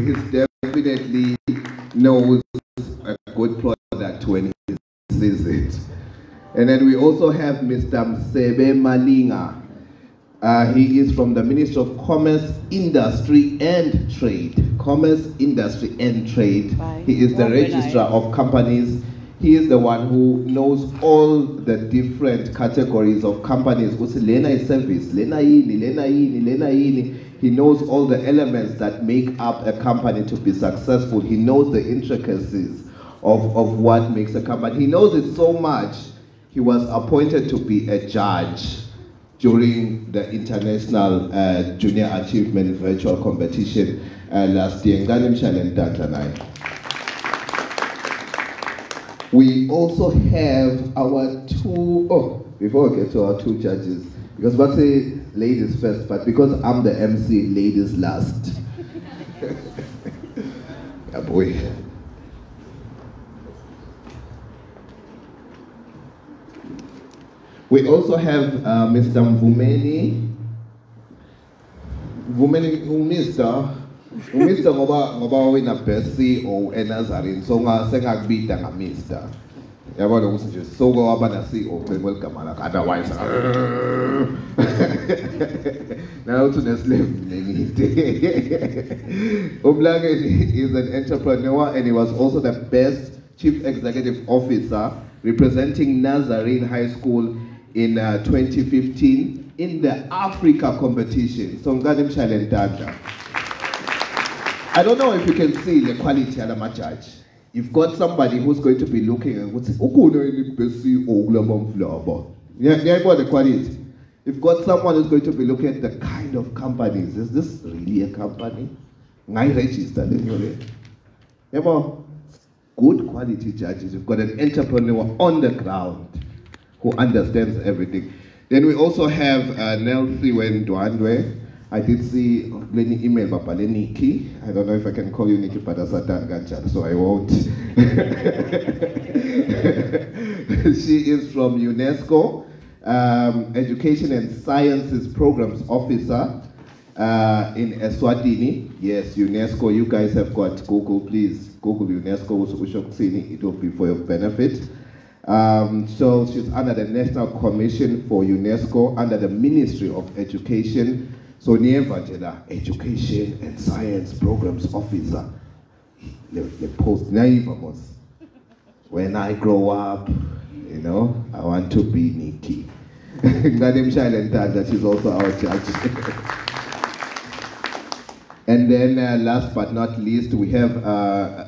he definitely knows a good product when he sees it. And then we also have Mr. Msebe Malinga. He is from the Ministry of Commerce, Industry and Trade. Commerce, Industry and Trade. He is the registrar of companies. He is the one who knows all the different categories of companies. Lena is service, Lena yini, Lena yini, Lena yini. He knows all the elements that make up a company to be successful. He knows the intricacies of what makes a company. He knows it so much. He was appointed to be a judge during the International Junior Achievement Virtual Competition last year. We also have our before we get to our two judges, because I say ladies first, but because I'm the MC, ladies last. Yeah, boy. We also have Mr. Mvumeni. Mr. ngoba wena best CEO eNazarene so ngakubida ngaMr. Yabona ukuthi nje so kwaba na CEO kwegama lakhe otherwise now to next level Umlangeni is an entrepreneur and he was also the best chief executive officer representing Nazarene High School in 2015 in the Africa competition. So Ngadim Chalentanda. I don't know if you can see the quality of the judge. You've got somebody who's going to be looking and what's the quality. You've got someone who's going to be looking at the kind of companies. Is this really a company? Good quality judges. You've got an entrepreneur on the ground who understands everything. Then we also have Nelsie Wendwandwe. I did see Lenny email Papa Nikki. I don't know if I can call you Nikki Padasatan Ganchan, so I won't. She is from UNESCO, Education and Sciences Programs Officer in Eswatini. Yes, UNESCO, you guys have got Google, please. Google UNESCO, it will be for your benefit. So she's under the National Commission for UNESCO, under the Ministry of Education. So Nievajela, Education and Science Programs Officer. The post naivamos. When I grow up, you know, I want to be Nikki. Ngadim Shailentanda, she's also our judge. And then last but not least, we have a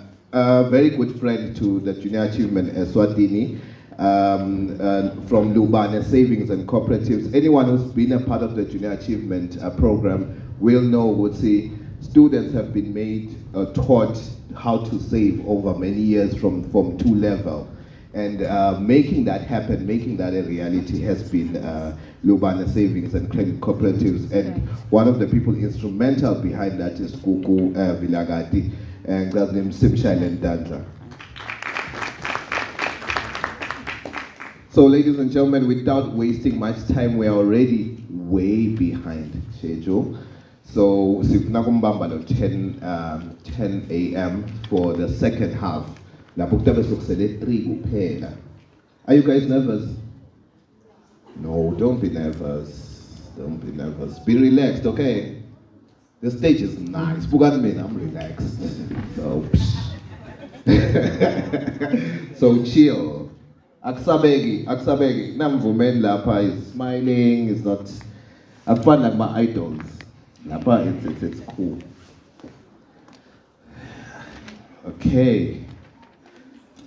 very good friend to the Junior Achievement Eswatini, from Lubane Savings and Cooperatives. Anyone who's been a part of the Junior Achievement program will know, would see, students have been taught how to save over many years from 2 level. And making that happen, making that a reality has been Lubane Savings and Credit Cooperatives. And one of the people instrumental behind that is Kuku Vilagati and that's named Simshailen Dandla. So ladies and gentlemen, without wasting much time, we are already way behind schedule. So 10 a.m. for the second half. Are you guys nervous? No, don't be nervous. Don't be nervous. Be relaxed, okay? The stage is nice. I'm relaxed. So chill. Aksabegi, Namvumen Lapa is smiling, is not fun like my idols. Lapa, it's cool. Okay.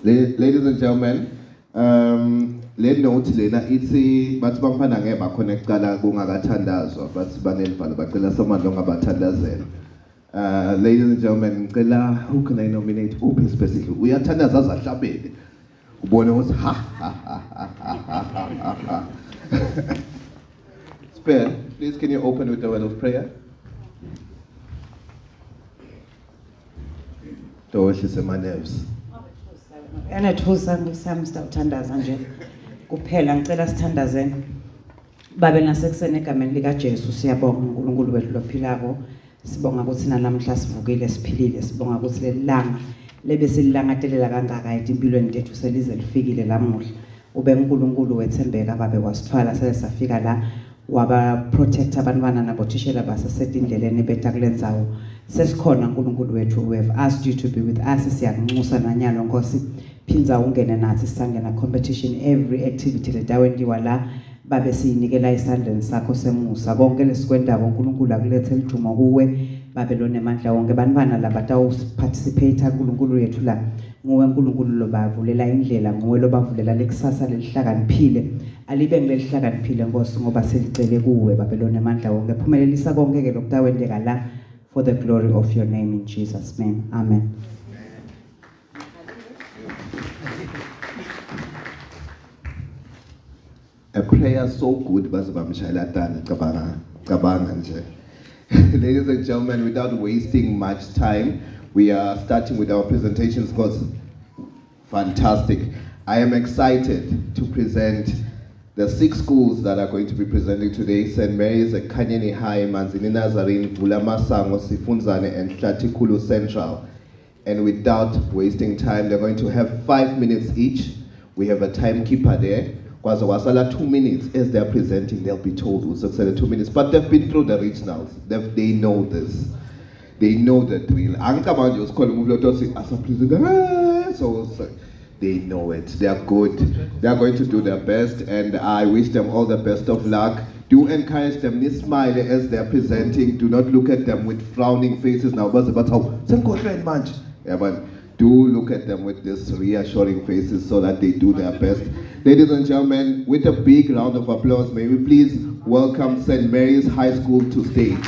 Ladies and gentlemen, let note Lena itsi batibang panange ba connect kala kungagathandazwa but banelvala bacela someone long abathandazela. Ladies and gentlemen, who can I nominate? Open specifically. We are thandaza zahlabele. Spare, please can you open with the word of prayer? Towehlise my nerves. Enethusa ngusami sithandaza nje kuphela ngicela sithandazeni babe nasekuseni egameni lika Jesu siyabonga uNkulunkulu wethu lophilako Sibonga ukuthi namhla sivukile siphilile, sibonga ukuthi lelanga lebe sililangatelela kangaka empilweni yethu selize lifikile lamuhla. Ube uNkulunkulu wethembeka babe wasithwala sesafika la waba protect abantwana nabothishela basasetindleleni beta kulendzawo. Sesikhona uNkulunkulu wethu, we have asked you to be with us. Siyanxusa nanyalo Nkosi, phinza ungene nathi sangena competition every activity ledawendiwa la babe siyinikela isandleni sakho semusa. Konke lesikwendaba uNkulunkulu akulethe lijumo kuwe Babylon emandla wonke bantwana labatawu participate uNkulunkulu yethu la nguwe uNkulunkulu lobavulela indlela, nguwe lobavulela lekusasa lelihlakaniphile, alibe ngelihlakaniphile Nkosi ngoba selicele kuwe Babylon emandla wonke. Phumelelisa konke ke lokutawendeka la for the glory of your name in Jesus' name. Amen. A prayer so good, ladies and gentlemen, without wasting much time, we are starting with our presentations because fantastic. I am excited to present the 6 schools that are going to be presenting today: St. Mary's, Kanyeni High, Manzini Nazarene, Vulamasango, Sifunzane, and Hlatikulu Central. And without wasting time, they're going to have 5 minutes each. We have a timekeeper there. Kwaza wasala 2 minutes as they're presenting, they'll be told who's said 2 minutes. But they've been through the regionals. They know this. They know the drill. So they know it. They are good. They are going to do their best, and I wish them all the best of luck. Do encourage them. Smile as they're presenting. Do not look at them with frowning faces now. But do look at them with this reassuring faces so that they do their best. Ladies and gentlemen, with a big round of applause, may we please welcome St. Mary's High School to stage.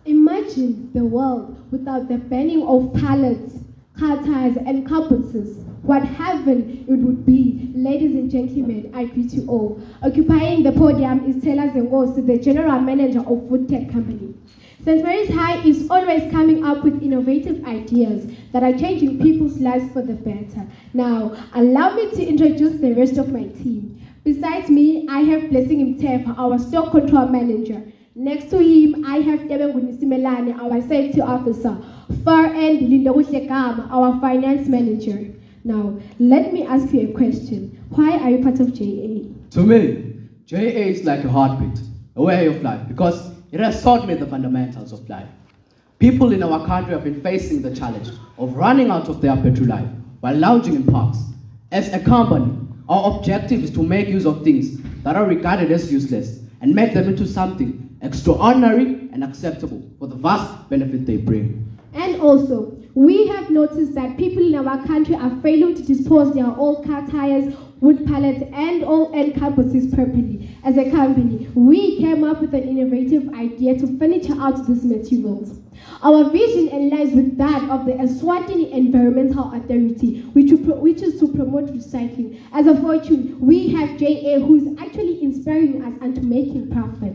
Imagine the world without the burning of pallets, car tires, and carpenters. What heaven it would be. Ladies and gentlemen, I greet you all. Occupying the podium is Taylor Zengosi, the General Manager of Food Tech Company. St. Mary's High is always coming up with innovative ideas that are changing people's lives for the better. Now, allow me to introduce the rest of my team. Besides me, I have Blessing Mtepa, our Stock Control Manager. Next to him, I have Tebenguni Simelane, our Safety Officer. Far end, Linda Ushekama, our Finance Manager. Now, let me ask you a question. Why are you part of JA? To me, JA is like a heartbeat, a way of life, because it has taught me the fundamentals of life. People in our country have been facing the challenge of running out of their petrol life while lounging in parks. As a company, our objective is to make use of things that are regarded as useless and make them into something extraordinary and acceptable for the vast benefit they bring. And also, we have noticed that people in our country are failing to dispose their old car tires, wood pallets, and all end carpenters properly. As a company, we came up with an innovative idea to furniture out these materials. Our vision aligns with that of the Eswatini Environmental Authority, which is to promote recycling. As a fortune, we have JA, who is actually inspiring us and making profit.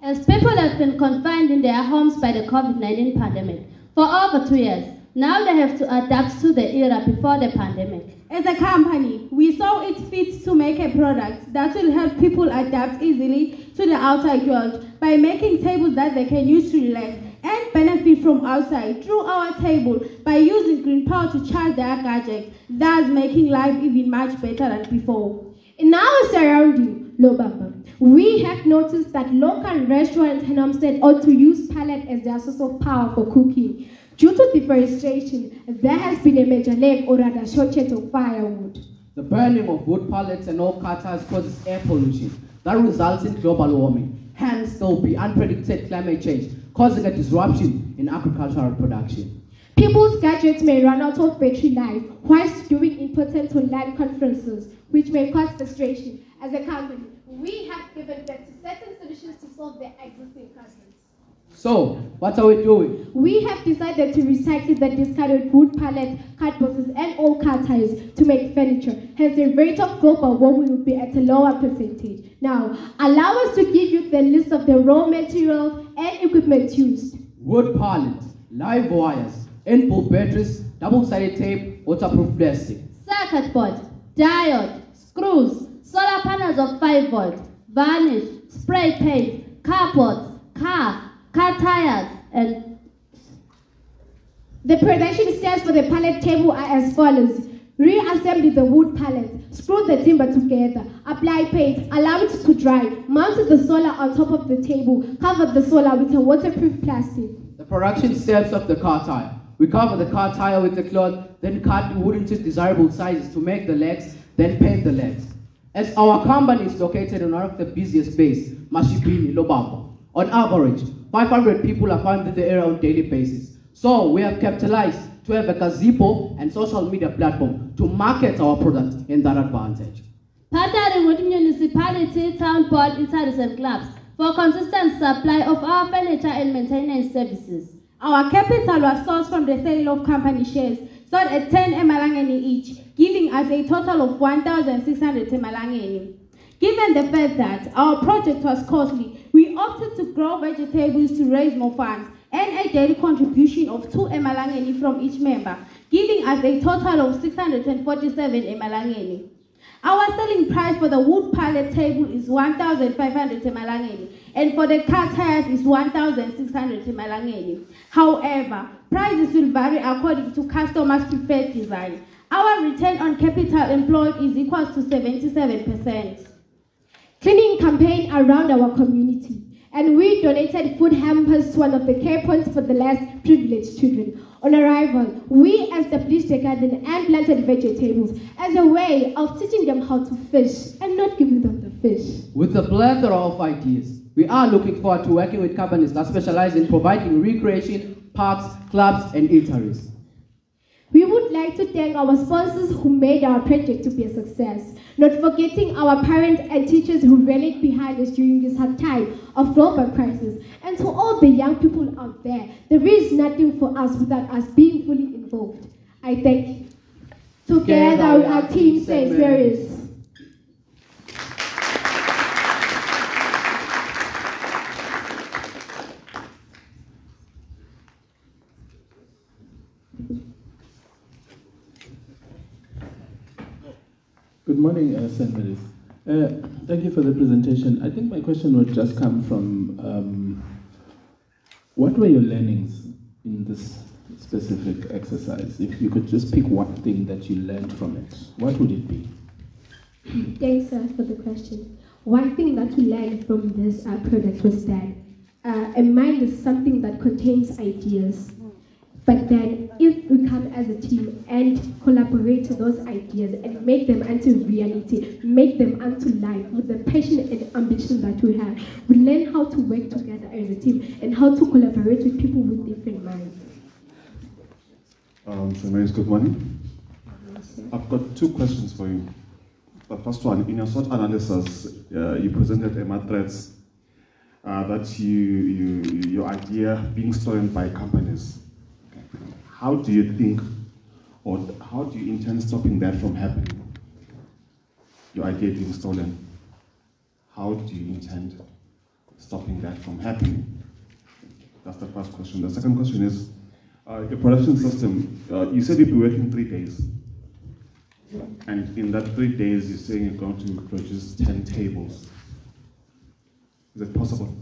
As people have been confined in their homes by the COVID-19 pandemic for over 2 years, now they have to adapt to the era before the pandemic. As a company, we saw it fit to make a product that will help people adapt easily to the outside world by making tables that they can use to relax and benefit from outside through our table by using green power to charge their gadgets, thus making life even much better than before. In our surrounding, Lobamba, we have noticed that local restaurants in Homestead ought to use pellet as their source of power for cooking. Due to deforestation, there has been a major lack or rather shortage of firewood. The burning of wood pallets and all cutters causes air pollution that results in global warming. Hence, there will be unpredicted climate change, causing a disruption in agricultural production. People's gadgets may run out of battery life whilst doing important online conferences, which may cause frustration. As a company, we have given them to certain solutions to solve their existing problems. So, what are we doing? We have decided to recycle the discarded wood pallets, cardboards, and old car tires to make furniture. Hence, the rate of global warming will be at a lower percentage. Now, allow us to give you the list of the raw materials and equipment used. Wood pallets, live wires, input batteries, double-sided tape, waterproof plastic. Circuit board, diode, screws, solar panels of 5 volt, varnish, spray paint, carports, car tires, and the production steps for the pallet table are as follows. Reassemble the wood pallets, screw the timber together, apply paint, allow it to dry, mount the solar on top of the table, cover the solar with a waterproof plastic. The production steps of the car tire. We cover the car tire with the cloth, then cut the wood into desirable sizes to make the legs, then paint the legs. As our company is located in one of the busiest bays, Mashibini, Lobamba, on average, 500 people are found in the area on a daily basis. So we have capitalized to have a gazebo and social media platform to market our product in that advantage. Partnering with municipality, town board, insiders and clubs for consistent supply of our furniture and maintenance services. Our capital was sourced from the sale of company shares, sold at 10 emalangeni each, giving us a total of 1,600 emalangeni. Given the fact that our project was costly, we opted to grow vegetables to raise more funds and a daily contribution of 2 emalangeni from each member, giving us a total of 647 emalangeni. Our selling price for the wood pallet table is 1,500 emalangeni, and for the car tires is 1,600 emalangeni. However, prices will vary according to customers' preferred design. Our return on capital employed is equal to 77%. Cleaning campaign around our community, and we donated food hampers to one of the care points for the less privileged children. On arrival, we established a garden and planted vegetables as a way of teaching them how to fish and not giving them the fish. With a plethora of ideas, we are looking forward to working with companies that specialize in providing recreation, parks, clubs, and eateries. We would like to thank our sponsors who made our project to be a success, not forgetting our parents and teachers who rallied behind us during this hard time of global crisis. And to all the young people out there, there is nothing for us without us being fully involved. I thank you. Together, our team St. Mary's. Good morning, St. Mary's. Thank you for the presentation. I think my question would just come from what were your learnings in this specific exercise? If you could just pick one thing that you learned from it, what would it be? Thanks, sir, for the question. One thing that we learned from this product was that a mind is something that contains ideas. But then if we come as a team and collaborate to those ideas and make them into reality, make them unto life with the passion and ambition that we have, we learn how to work together as a team and how to collaborate with people with different minds. St. Mary's, good morning. I've got 2 questions for you. The first one, in your SWOT analysis, you presented threats that your idea being stolen by companies. How do you think, or how do you intend stopping that from happening? Your idea being stolen. How do you intend stopping that from happening? That's the first question. The second question is, your production system, you said you'll be working 3 days. And in that 3 days, you're saying you're going to produce 10 tables. Is it possible?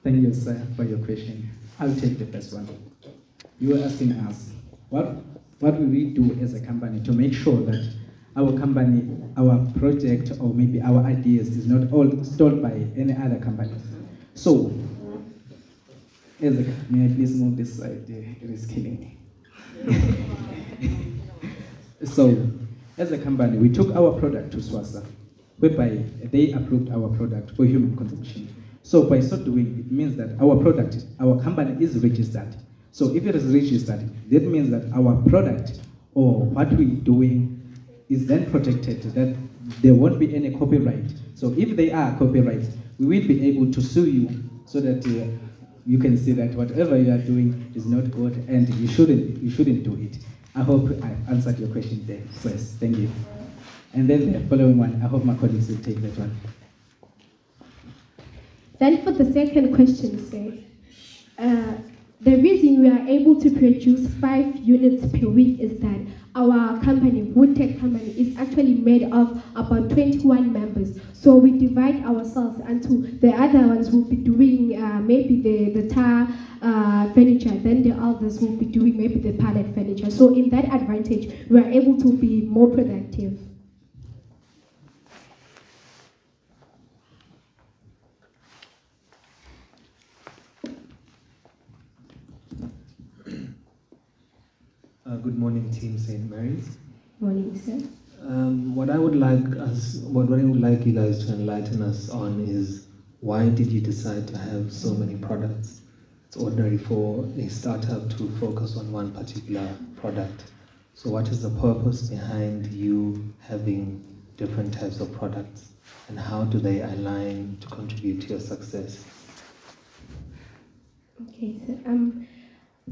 Thank you, sir, for your question. I'll take the first one. You were asking us, what what will we do as a company to make sure that our company, our project, or maybe our ideas is not all stalled by any other company? So, may I please move this side? It is killing me. So, as a company, we took our product to SWASA, whereby they approved our product for human consumption. So by so doing, it means that our product, our company is registered. So if it is registered, that means that our product or what we're doing is then protected, that there won't be any copyright. So if they are copyright, we will be able to sue you so that you can see that whatever you are doing is not good and you shouldn't do it. I hope I answered your question there first. Thank you. And then the following one, I hope my colleagues will take that one. Then for the second question, sir, the reason we are able to produce 5 units per week is that our company, Woodtech company, is actually made of about 21 members. So we divide ourselves into the other ones will be doing maybe the tar furniture, then the others will be doing maybe the pallet furniture. So in that advantage, we are able to be more productive. Good morning, Team St. Mary's. Morning, sir. What I would like you guys to enlighten us on is, why did you decide to have so many products? It's ordinary for a startup to focus on one particular product. So what is the purpose behind you having different types of products, and how do they align to contribute to your success? Okay, so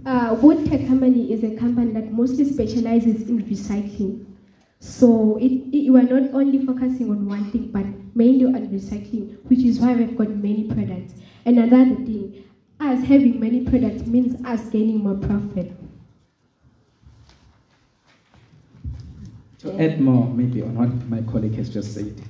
Woodtech company is a company that mostly specializes in recycling. So we are not only focusing on one thing, but mainly on recycling, which is why we've got many products. And another thing, us having many products means us gaining more profit. To add more maybe on what my colleague has just said,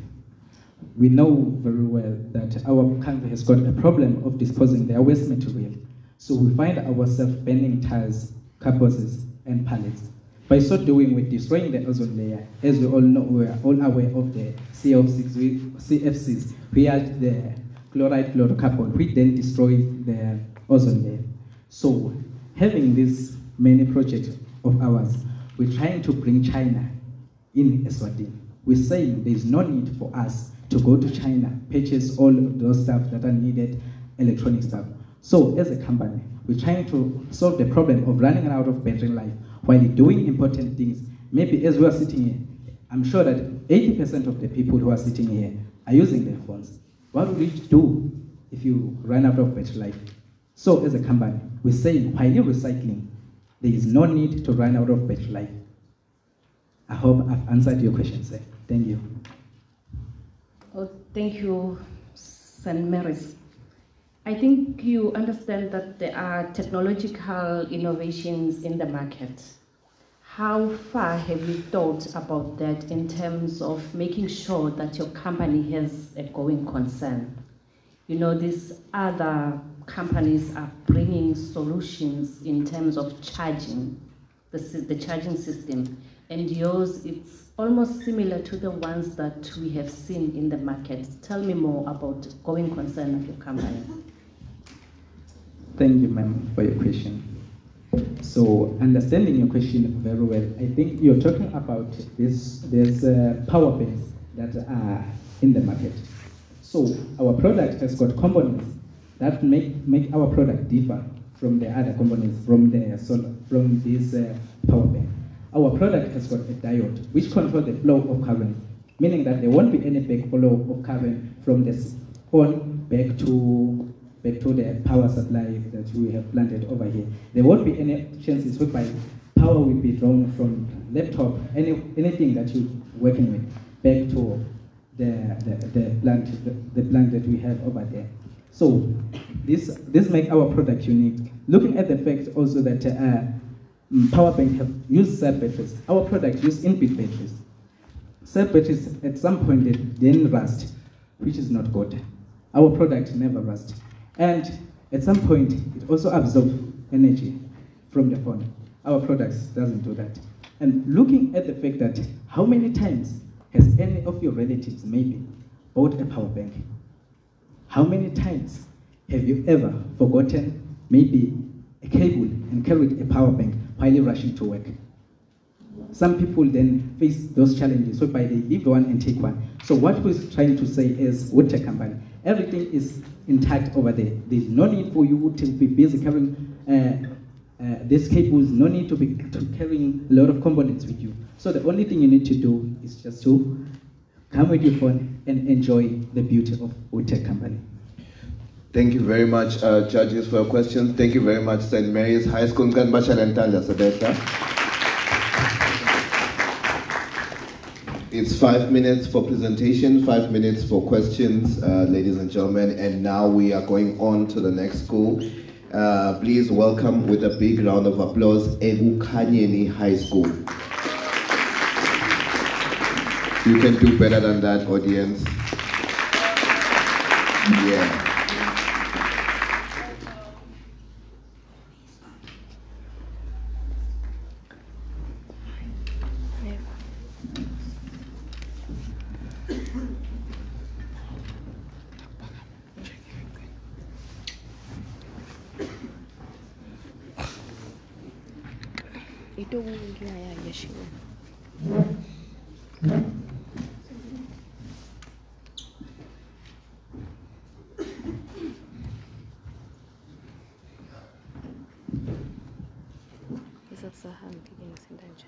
we know very well that our country has got a problem of disposing their waste material. So we find ourselves burning tires, carposes, and pallets. By so doing, we're destroying the ozone layer. As we all know, we are all aware of the CFCs, we have the chloride fluorocarbon, which then destroy the ozone layer. So having this many projects of ours, we're trying to bring China in Eswatini. We're saying there is no need for us to go to China, purchase all of those stuff that are needed, electronic stuff. So as a company, we're trying to solve the problem of running out of battery life while doing important things. Maybe as we are sitting here, I'm sure that 80% of the people who are sitting here are using their phones. What would you do if you run out of battery life? So as a company, we're saying while you're recycling, there is no need to run out of battery life. I hope I've answered your question, sir. Thank you. Oh, thank you, St. Mary's. I think you understand that there are technological innovations in the market. How far have you thought about that in terms of making sure that your company has a going concern? You know, these other companies are bringing solutions in terms of charging, the charging system, and yours, it's almost similar to the ones that we have seen in the market. Tell me more about going concern of your company. Thank you, ma'am, for your question. So, understanding your question very well, I think you're talking about there's power banks that are in the market. So, our product has got components that make our product differ from the other components from this power bank. Our product has got a diode which controls the flow of current, meaning that there won't be any backflow of current from this phone back to the power supply that we have planted over here. There won't be any chances whereby power will be drawn from laptop, anything that you're working with, back to the plant that we have over there. So this makes our product unique. Looking at the fact also that power banks have used cell batteries. Our product uses in-built batteries. Cell batteries at some point they then rust, which is not good. Our product never rusts. And at some point, it also absorbs energy from the phone. Our products doesn't do that. And looking at the fact that how many times has any of your relatives maybe bought a power bank? How many times have you ever forgotten maybe a cable and carried a power bank while you're rushing to work? Some people then face those challenges, so by they leave one and take one. So what we're trying to say is, water company, everything is intact over there. There's no need for you to be busy carrying these cables, no need to be carrying a lot of components with you. So the only thing you need to do is just to come with your phone and enjoy the beauty of water company. Thank you very much, judges, for your questions. Thank you very much, St. Mary's High School. It's 5 minutes for presentation, 5 minutes for questions, ladies and gentlemen. And now we are going on to the next school. Please welcome with a big round of applause, Eswatini High School. You can do better than that, audience. Yeah. Itu mungkin ayah sih. Bisa saham bikin sendaja.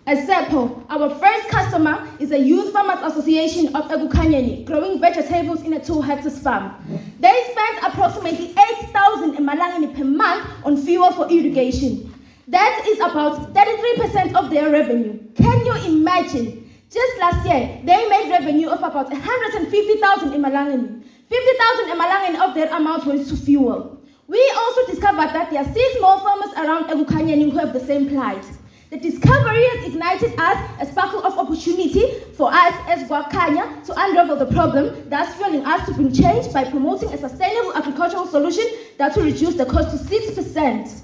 Expo, our first customer is a Youth Farmers Association of Eswatini, growing vegetables in a 2-hectare farm. They spend approximately 8,000 emalangeni per month on fuel for irrigation. That is about 33% of their revenue. Can you imagine? Just last year, they made revenue of about 150,000 emalangeni. 50,000 emalangeni of that amount went to fuel. We also discovered that there are 6 more farmers around Eswatini who have the same plight. The discovery has ignited us a sparkle of opportunity for us as Eswatini to unravel the problem, thus fueling us to bring change by promoting a sustainable agricultural solution that will reduce the cost to 6%.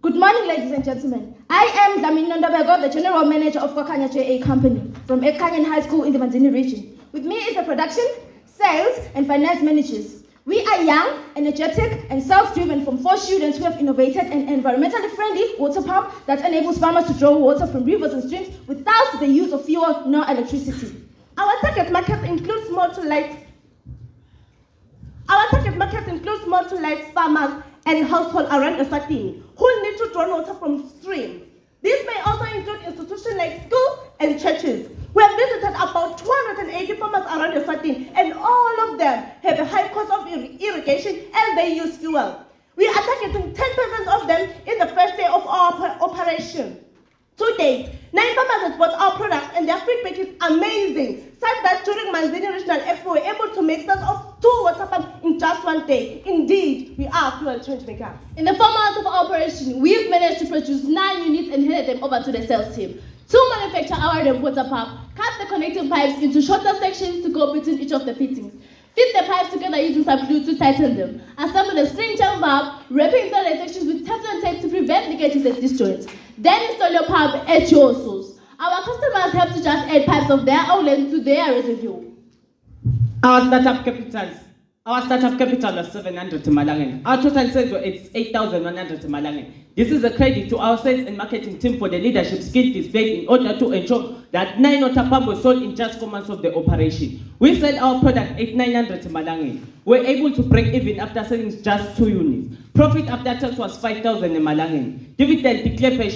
Good morning, ladies and gentlemen. I am Dlamini Nondabego, the General Manager of Eswatini JA Company from Eswatini High School in the Manzini region. With me is the production, sales, and finance managers. We are young, energetic, and self-driven from 4 students who have innovated an environmentally friendly water pump that enables farmers to draw water from rivers and streams without the use of fuel nor electricity. Our target market includes small to light farmers and households around Eswatini who need to draw water from streams. This may also include institutions like schools and churches. We have visited about 280 farmers around Eswatini, and all of them have a high cost of irrigation as they use fuel. We are targeting 10% of them in the first day of our operation. To date, 9 farmers have bought our product and their feedback is amazing, such that during Manzini Regional Expo, we were able to make sales of 2 water pumps in just 1 day. Indeed, we are fuel change makers. In the 4 months of operation, we've managed to produce 9 units and handed them over to the sales team. To manufacture our water pump, cut the connecting pipes into shorter sections to go between each of the fittings. Fit the pipes together using some glue to tighten them. Assemble the spring jam valve, wrapping inside the sections with Teflon tape to prevent leakages and disjoints. Then install your pump at your source. Our customers have to just add pipes of their own length to their reservoir. Our startup capital is 700 Malangeni. Our total sales were 8,100 Malangeni. This is a credit to our sales and marketing team for the leadership skill displayed in order to ensure that 9 water pumps were sold in just 4 months of the operation. We sell our product at 900 Malangeni. We're able to break even after selling just 2 units. Profit after tax was 5,000 Malangeni. Dividend declared per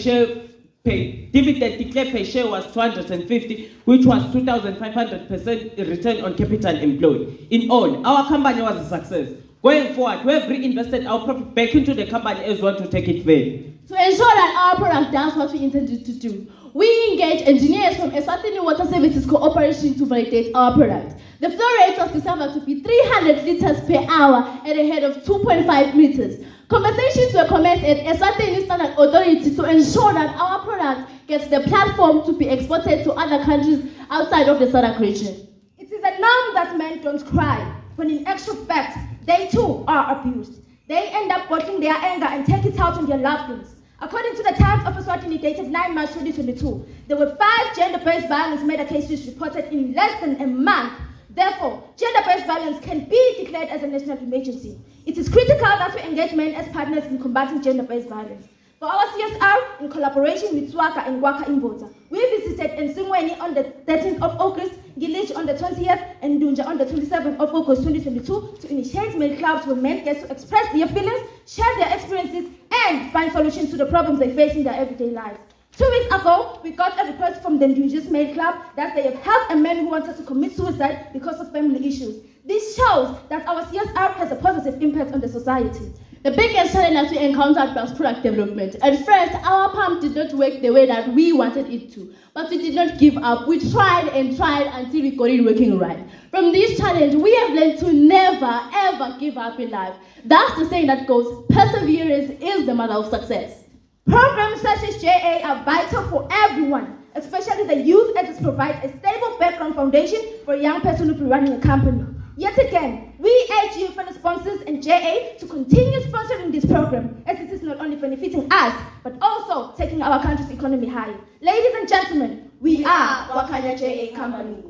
share was 250, which was 2,500% return on capital employed. In all, our company was a success. Going forward, we have reinvested our profit back into the company as well to take it further. To ensure that our product does what we intended to do, we engage engineers from Eswatini Water Services Corporation to validate our product. The flow rate was discovered to be 300 liters per hour at a head of 2.5 meters. Conversations were commenced at Eswatini Standard Authority to ensure that our product gets the platform to be exported to other countries outside of the SADC region. It is a norm that men don't cry, when in actual fact, they too are abused. They end up bottling their anger and take it out on their loved ones. According to the Times of Eswatini dated 9 March 2022, there were 5 gender-based violence murder cases reported in less than a month. Therefore, gender-based violence can be declared as a national emergency. It is critical that we engage men as partners in combating gender-based violence. For our CSR, in collaboration with Swaka and Waka Imbota, we visited Nsingweni on the 13th of August, Gilich on the 20th, and Dunja on the 27th of August 2022 to initiate male clubs where men get to express their feelings, share their experiences, and find solutions to the problems they face in their everyday lives. 2 weeks ago, we got a report from the Ndunja's Male Club that they have helped a man who wanted to commit suicide because of family issues. This shows that our CSR has a positive impact on the society. The biggest challenge that we encountered was product development. At first, our pump did not work the way that we wanted it to, but we did not give up. We tried and tried until we got it working right. From this challenge, we have learned to never, ever give up in life. That's the saying that goes, perseverance is the mother of success. Programs such as JA are vital for everyone, especially the youth, as it provides a stable background foundation for a young person who will be running a company. Yet again, we urge you, fellow sponsors and JA, to continue sponsoring this program, as it is not only benefiting us, but also taking our country's economy higher. Ladies and gentlemen, we are Wakanya JA Company.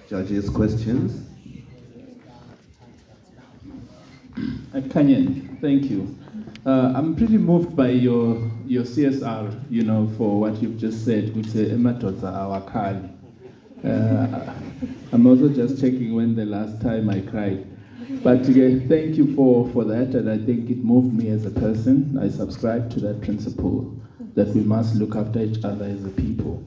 Judges, questions? Kanyen, thank you. I'm pretty moved by your CSR, for what you've just said, which is Ematota Awakali. I'm also just checking when the last time I cried. But thank you for that, and I think it moved me as a person. I subscribe to that principle that we must look after each other as a people.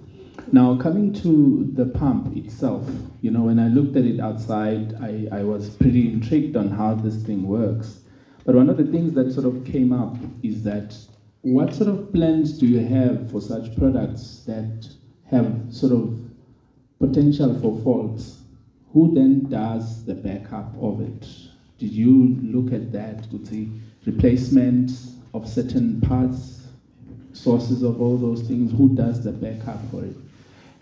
Now, coming to the pump itself, when I looked at it outside, I was pretty intrigued on how this thing works. But one of the things that sort of came up is that what sort of plans do you have for such products that have sort of potential for faults? Who then does the backup of it? Did you look at that? Would say replacement of certain parts, sources of all those things? Who does the backup for it?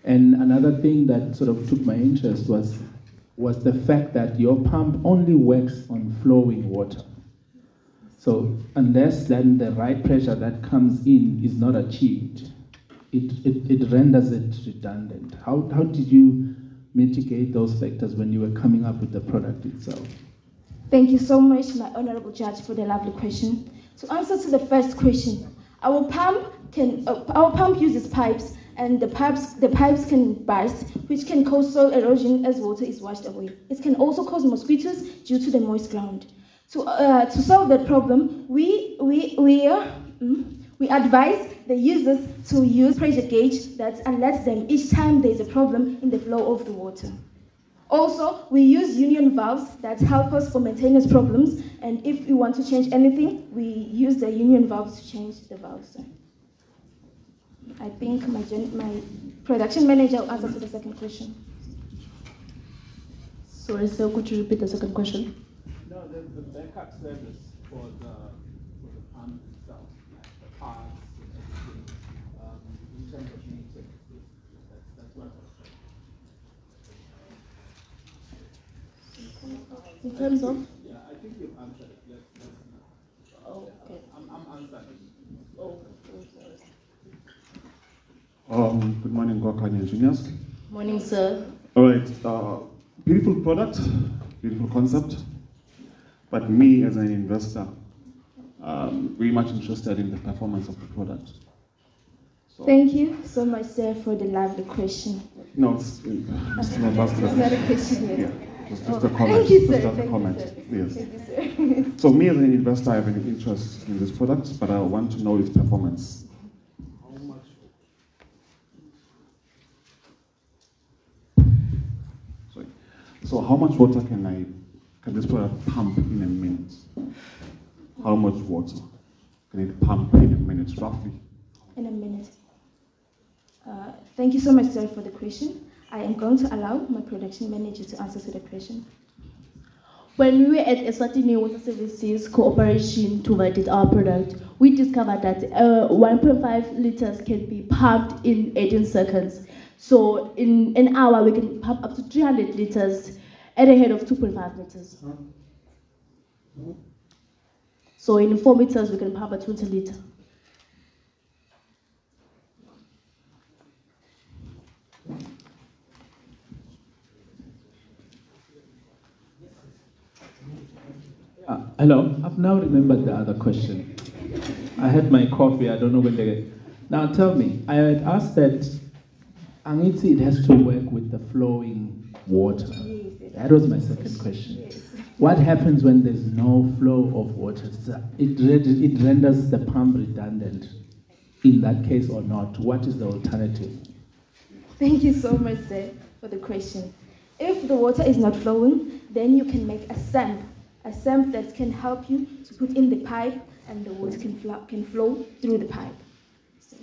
And another thing that sort of took my interest was the fact that your pump only works on flowing water. So unless then the right pressure that comes in is not achieved, it renders it redundant. How did you mitigate those factors when you were coming up with the product itself? Thank you so much, my honorable judge, for the lovely question. To answer to the first question, our pump uses pipes, and the pipes can burst, which can cause soil erosion as water is washed away. It can also cause mosquitoes due to the moist ground. To solve that problem, we advise the users to use pressure gauge that alerts them each time there is a problem in the flow of the water. Also, we use union valves that help us for maintenance problems, and if we want to change anything, we use the union valves to change the valves. I think my production manager will answer to the second question. Sorry, sir, could you repeat the second question? No, the backup service for the pump itself, like the parts and everything, in terms of maintenance. That's what I was saying. In terms of? Yeah, I think you've answered it. Let's oh, okay. I'm answering. Oh, sorry. Good morning, Gwakanya engineers. Morning, sir. All right, beautiful product, beautiful concept. But me, as an investor, very much interested in the performance of the product. So, thank you so much, sir, for the lovely question. No, it's not last question. It's not a question yet. Yeah, just a comment. Thank you, sir. Just a comment. Yes. Thank you, sir. So me, as an investor, I have an interest in this product, but I want to know its performance. How much? Sorry. So how much water can this product pump in a minute? How much water? can it pump in a minute, roughly? In a minute. Thank you so much, sir, for the question. I am going to allow my production manager to answer to the question. When we were at Eswatini Water Services Cooperation to validate our product, we discovered that 1.5 liters can be pumped in 18 seconds. So in an hour, we can pump up to 300 liters at a head of 2.5 meters. So in 4 meters, we can pump a 20 liter. Hello, I've now remembered the other question. I had my coffee, I don't know when they get. Now tell me, I had asked that Angitsi, it has to work with the flowing water. That was my second question. What happens when there's no flow of water? It renders the pump redundant in that case or not? What is the alternative? Thank you so much, sir, for the question. If the water is not flowing, then you can make a sump that can help you to put in the pipe and the water can flow through the pipe. So,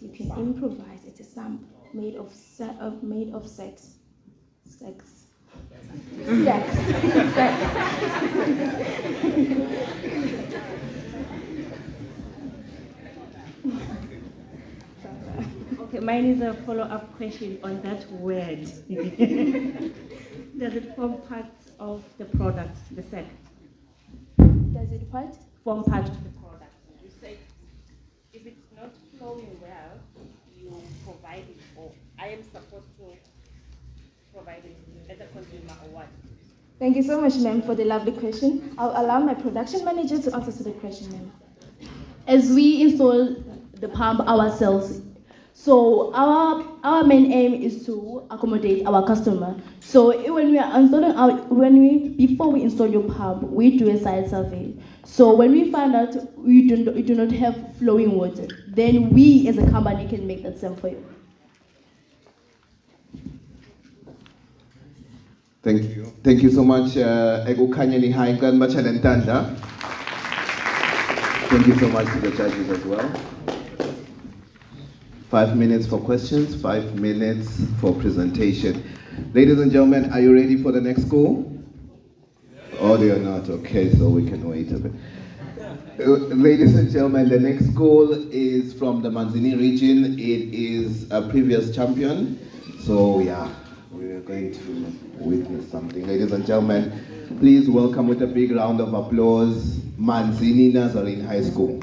you can improvise. It's a sump made of sex. Okay, mine is a follow-up question on that word. Does it form part of the product, the sack? Does it what? Form part of the product. You say if it's not flowing well, you provide it, or I am supposed to provide it as a consumer, or what? Thank you so much, ma'am, for the lovely question. I'll allow my production manager to answer to the question, ma'am. As we install the pump ourselves, so our main aim is to accommodate our customer. So when we are installing before we install your pump, we do a site survey. So when we find out you do not have flowing water, then we as a company can make that same for you. Thank you. Thank you so much, Ekukanyeni Hainkan Machalentanda. Thank you so much to the judges as well. 5 minutes for questions, 5 minutes for presentation. Ladies and gentlemen, are you ready for the next school? Oh, they are not. Okay, so we can wait a bit. Ladies and gentlemen, the next school is from the Manzini region. It is a previous champion. So yeah, we are going to witness something. Ladies and gentlemen, please welcome with a big round of applause, Manzini Nazarene High School.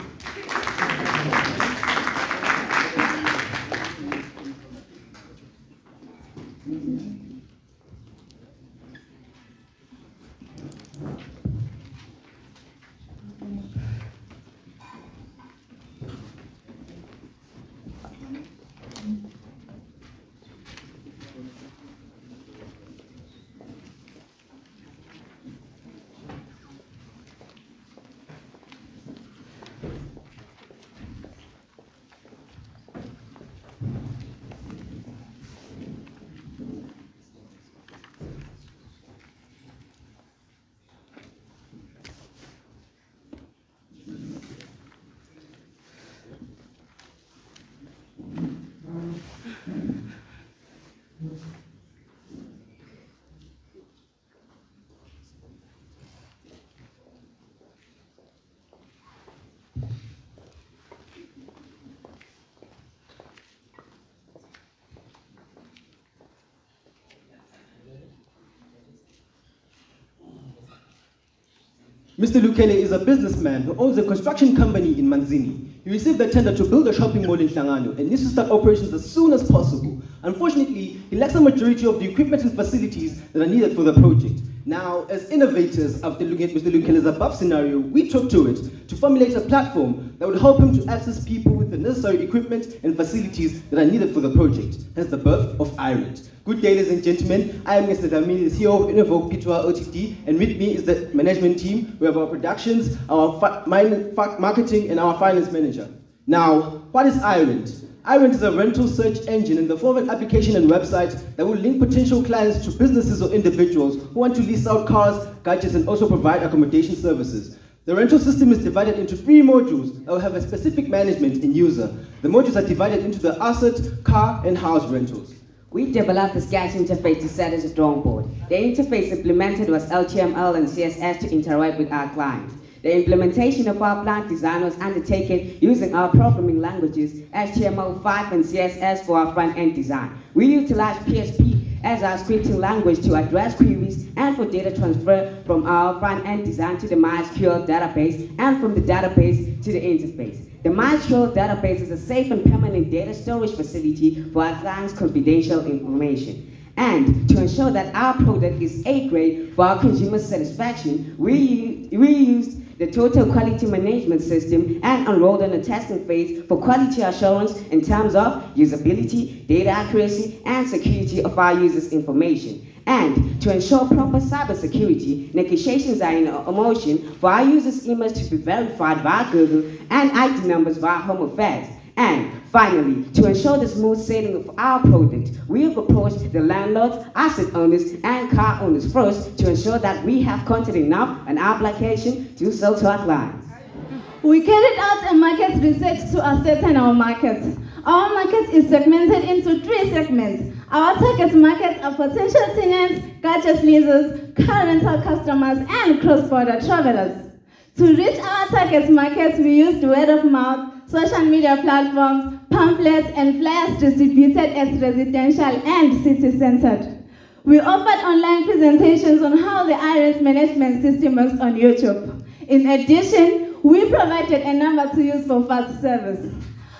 Mr. Lukele is a businessman who owns a construction company in Manzini. He received the tender to build a shopping mall in Hlangano and needs to start operations as soon as possible. Unfortunately, he lacks a majority of the equipment and facilities that are needed for the project. Now, as innovators, after looking at Mr. Lukele's above scenario, we took to it to formulate a platform that would help him to access people with the necessary equipment and facilities that are needed for the project, hence the birth of IRENT. Good day, ladies and gentlemen. I am Mr. Damini, the CEO of Innovoke P2R OTD, and with me is the management team. We have our productions, our marketing, and our finance manager. Now, what is IRENT? IRENT is a rental search engine in the form of an application and website that will link potential clients to businesses or individuals who want to lease out cars, gadgets, and also provide accommodation services. The rental system is divided into 3 modules that will have a specific management and user. The modules are divided into the asset, car, and house rentals. We developed the sketch interface to set as a drawing board. The interface implemented was HTML and CSS to interact with our client. The implementation of our plant design was undertaken using our programming languages, HTML5 and CSS for our front-end design. We utilized PHP as our scripting language to address queries and for data transfer from our front-end design to the MySQL database and from the database to the interface. The MySQL database is a safe and permanent data storage facility for our clients' confidential information. And to ensure that our product is A-grade for our consumer satisfaction, we used the total quality management system and enrolled in a testing phase for quality assurance in terms of usability, data accuracy, and security of our users' information. And to ensure proper cybersecurity, negotiations are in motion for our users' emails to be verified via Google and ID numbers via Home Affairs. And finally, to ensure the smooth sailing of our product, we have approached the landlords, asset owners, and car owners first to ensure that we have content enough on our application to sell to our clients. We carried out a market research to ascertain our market. Our market is segmented into 3 segments. Our target markets are potential tenants, gadget leasers, car rental customers, and cross-border travelers. To reach our target markets, we used word of mouth, social media platforms, pamphlets, and flyers distributed as residential and city-centered. We offered online presentations on how the IRS management system works on YouTube. In addition, we provided a number to use for fast service.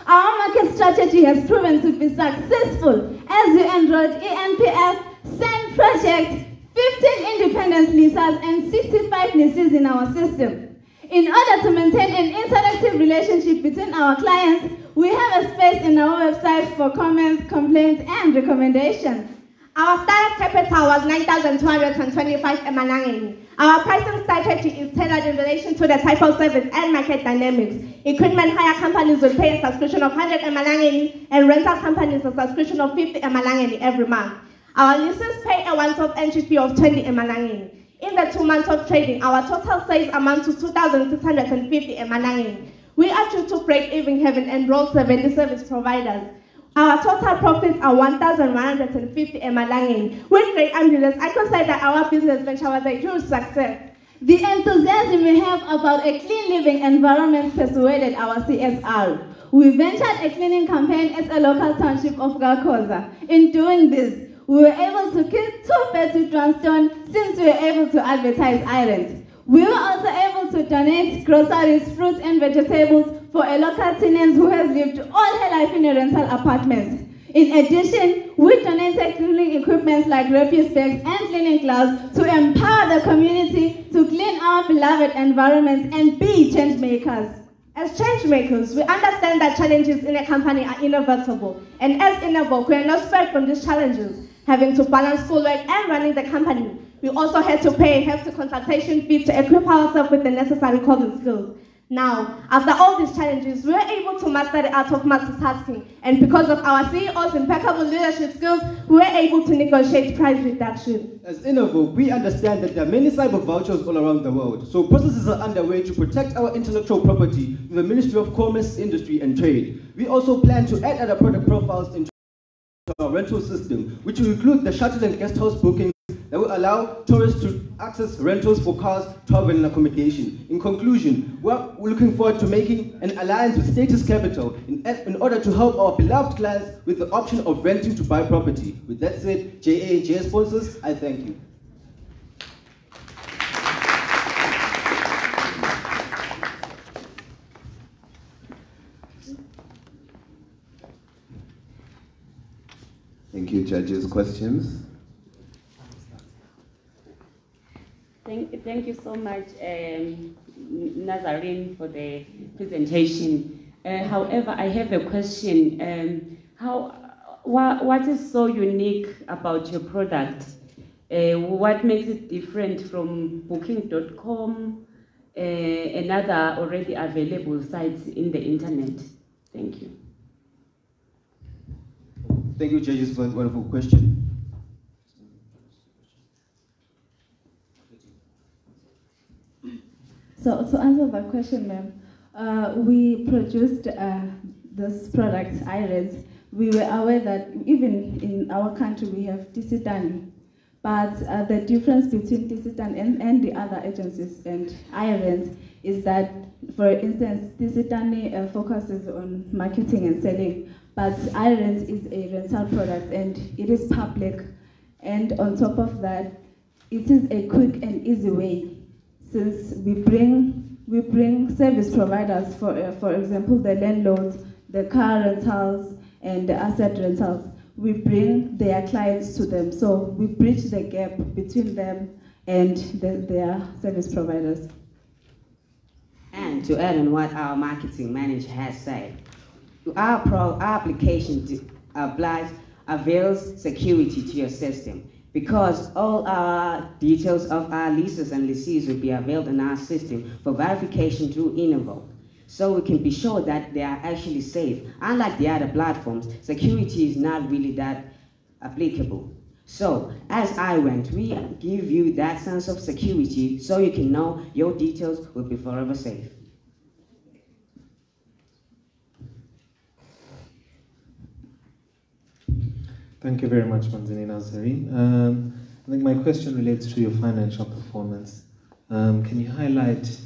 Our market strategy has proven to be successful as we enrolled ENPF, SEND project, 15 independent leasers, and 65 leases in our system. In order to maintain an interactive relationship between our clients, we have a space in our website for comments, complaints, and recommendations. Our startup capital was 9,225 emalangeni. Our pricing strategy is tailored in relation to the type of service and market dynamics. Equipment hire companies will pay a subscription of 100 emalangeni and rental companies a subscription of 50 emalangeni every month. Our leases pay a once-off entry fee of 20 emalangeni. In the 2 months of trading, our total sales amount to 2,650 emalangeni. We actually to break even having enrolled 70 service providers. Our total profits are 1,150 emalangeni. With great ambulance, I consider that our business venture was a huge success. The enthusiasm we have about a clean living environment persuaded our CSR. We ventured a cleaning campaign at a local township of Gakoza. In doing this, we were able to kill 2 birds with one stone since we were able to advertise irons. We were also able to donate groceries, fruits, and vegetables for a local tenant who has lived all her life in a rental apartment. In addition, we donated cleaning equipment like refuse bags and cleaning gloves to empower the community to clean our beloved environments and be change makers. As change makers, we understand that challenges in a company are inevitable, and as Innovo, we are not spared from these challenges. Having to balance schoolwork and running the company, we also had to pay a hefty consultation fee to equip ourselves with the necessary coding skills. Now, after all these challenges, we were able to master the art of multitasking, and because of our CEO's impeccable leadership skills, we were able to negotiate price reduction. As Innovo, we understand that there are many cyber vouchers all around the world, so processes are underway to protect our intellectual property with the Ministry of Commerce, Industry and Trade. We also plan to add other product profiles into our rental system, which will include the shuttle and guest house bookings that will allow tourists to access rentals for cars, travel and accommodation. In conclusion, we're looking forward to making an alliance with Status Capital in order to help our beloved clients with the option of renting to buy property. With that said, JA and JS sponsors, I thank you. Thank you, judges. Questions? Thank you so much, Nazarene, for the presentation. However, I have a question. What is so unique about your product? What makes it different from Booking.com, and other already available sites in the internet? Thank you. Thank you, judges, for a wonderful question. So to answer that question, ma'am, we produced this product, irons. We were aware that even in our country we have Tisitani, but the difference between Tisitani and the other agencies and irons is that, for instance, Tisitani focuses on marketing and selling, but irons is a rental product and it is public. And on top of that, it is a quick and easy way, since we bring service providers, for example, the landlords, the car rentals, and the asset rentals. We bring their clients to them, so we bridge the gap between them and their service providers. And to add on what our marketing manager has said, our application avails security to your system, because all our details of our leases and lessees will be available in our system for verification through Innovo. So we can be sure that they are actually safe. Unlike the other platforms, security is not really that applicable. So, as iRent, we give you that sense of security so you can know your details will be forever safe. Thank you very much, Manzini Nazarine. I think my question relates to your financial performance. Can you highlight,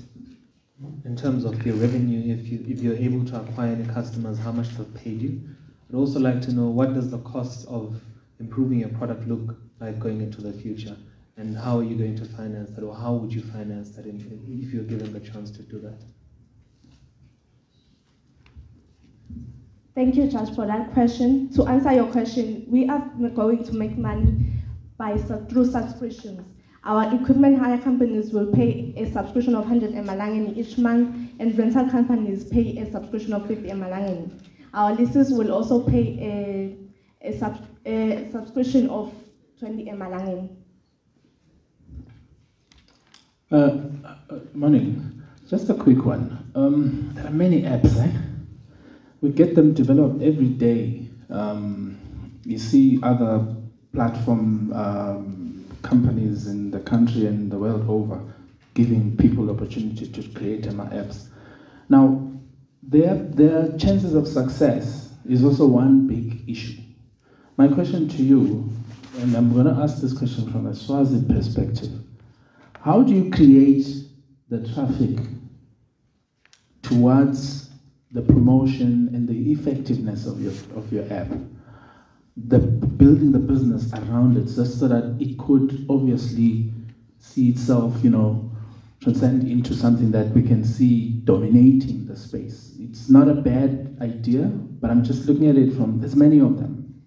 in terms of your revenue, if you're able to acquire any customers, how much they've paid you? I'd also like to know, what does the cost of improving your product look like going into the future, and how are you going to finance that, or how would you finance that if you're given the chance to do that? Thank you, Judge, for that question. To answer your question, we are going to make money through subscriptions. Our equipment hire companies will pay a subscription of 100 emalangeni each month, and rental companies pay a subscription of 50 emalangeni. Our leases will also pay a subscription of 20 emalangeni. Morning. Just a quick one. There are many apps, eh? We get them developed every day. You see other platform companies in the country and the world over giving people opportunity to create apps. Now, their chances of success is also one big issue. My question to you, and I'm going to ask this question from a Swazi perspective, how do you create the traffic towards the promotion and the effectiveness of your app, building the business around it, just so that it could obviously see itself, transcend into something that we can see dominating the space? It's not a bad idea, but I'm just looking at it from, there's many of them.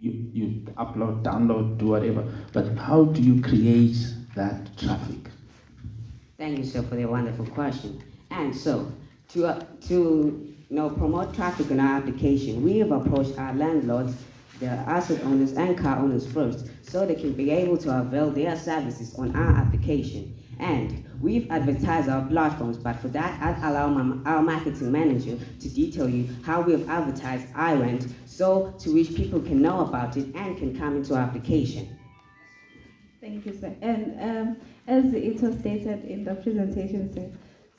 You upload, download, do whatever, but how do you create that traffic? Thank you, sir, for the wonderful question. And so, to promote traffic on our application, we have approached our landlords, the asset owners and car owners first, so they can be able to avail their services on our application. And we've advertised our platforms, but for that, I'd allow our marketing manager to detail you how we have advertised iRent, so to which people can know about it and can come into our application. Thank you, sir. And as it was stated in the presentation, sir,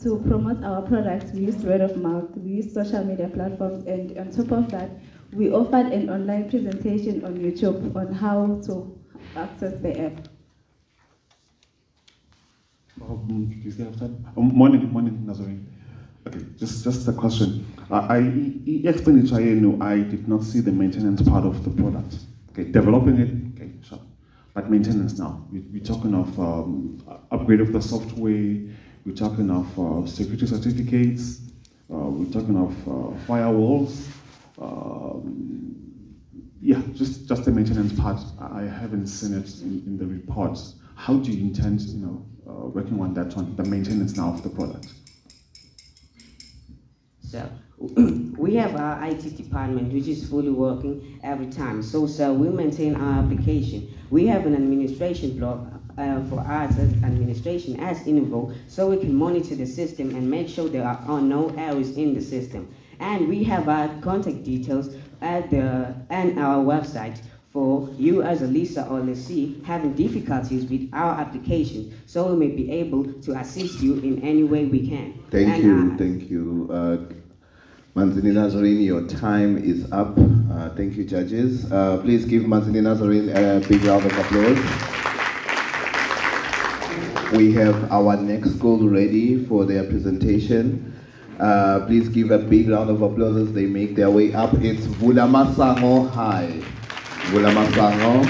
to promote our products, we used word of mouth, we used social media platforms, and on top of that, we offered an online presentation on YouTube on how to access the app. Morning, Nazarene. Okay, just a question. I did not see the maintenance part of the product. Okay, developing it, okay, sure. But maintenance now, we're talking of upgrade of the software, we're talking of security certificates, we're talking of firewalls. Yeah, just the maintenance part. I haven't seen it in the report. How do you intend, working on that one, the maintenance now of the product? So, we have our IT department, which is fully working every time. So, sir, we maintain our application. We have an administration block for us as administration as Innovo, so we can monitor the system and make sure there are no errors in the system. And we have our contact details and our website for you as a Lisa or lessee having difficulties with our application, so we may be able to assist you in any way we can. Thank you. Manzini Nazarene, your time is up. Thank you, judges. Please give Manzini Nazarene a big round of applause. We have our next school ready for their presentation. Please give a big round of applause as they make their way up. It's Vulamasango High. Vulamasango.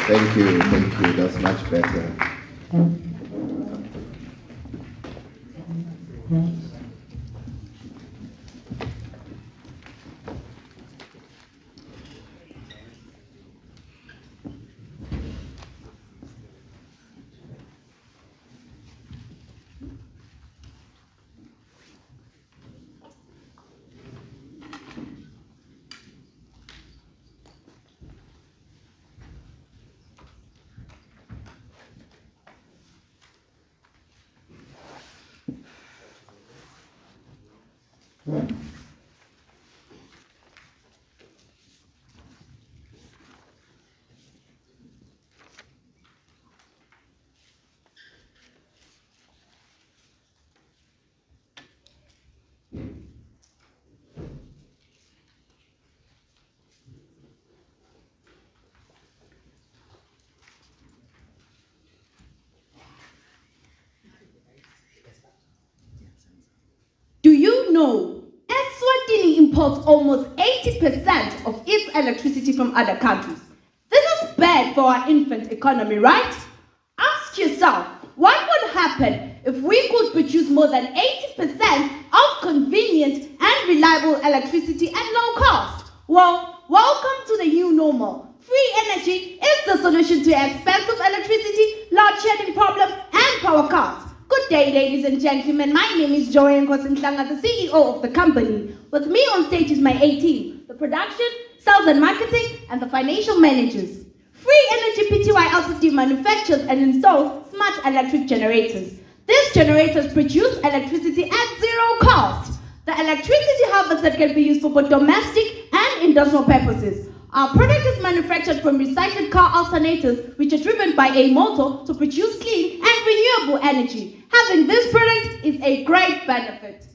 Thank you, that's much better. Do you know Eswatini imports almost 80% of its electricity from other countries? This is bad for our infant economy, right? Ask yourself, what would happen if we could produce more than 80% of convenient and reliable electricity at low cost? Well, welcome to the new normal. Free energy is the solution to expensive electricity, load shedding problems, and power cuts. Good day, ladies and gentlemen. My name is Joanne Kosintlanga, the CEO of the company. With me on stage is my A team, the production, sales and marketing, and the financial managers. Free Energy Pty Ltd manufactures and installs smart electric generators. These generators produce electricity at zero cost. The electricity harvested can be used for both domestic and industrial purposes. Our product is manufactured from recycled car alternators, which are driven by a motor to produce clean and renewable energy. Having this product is a great benefit.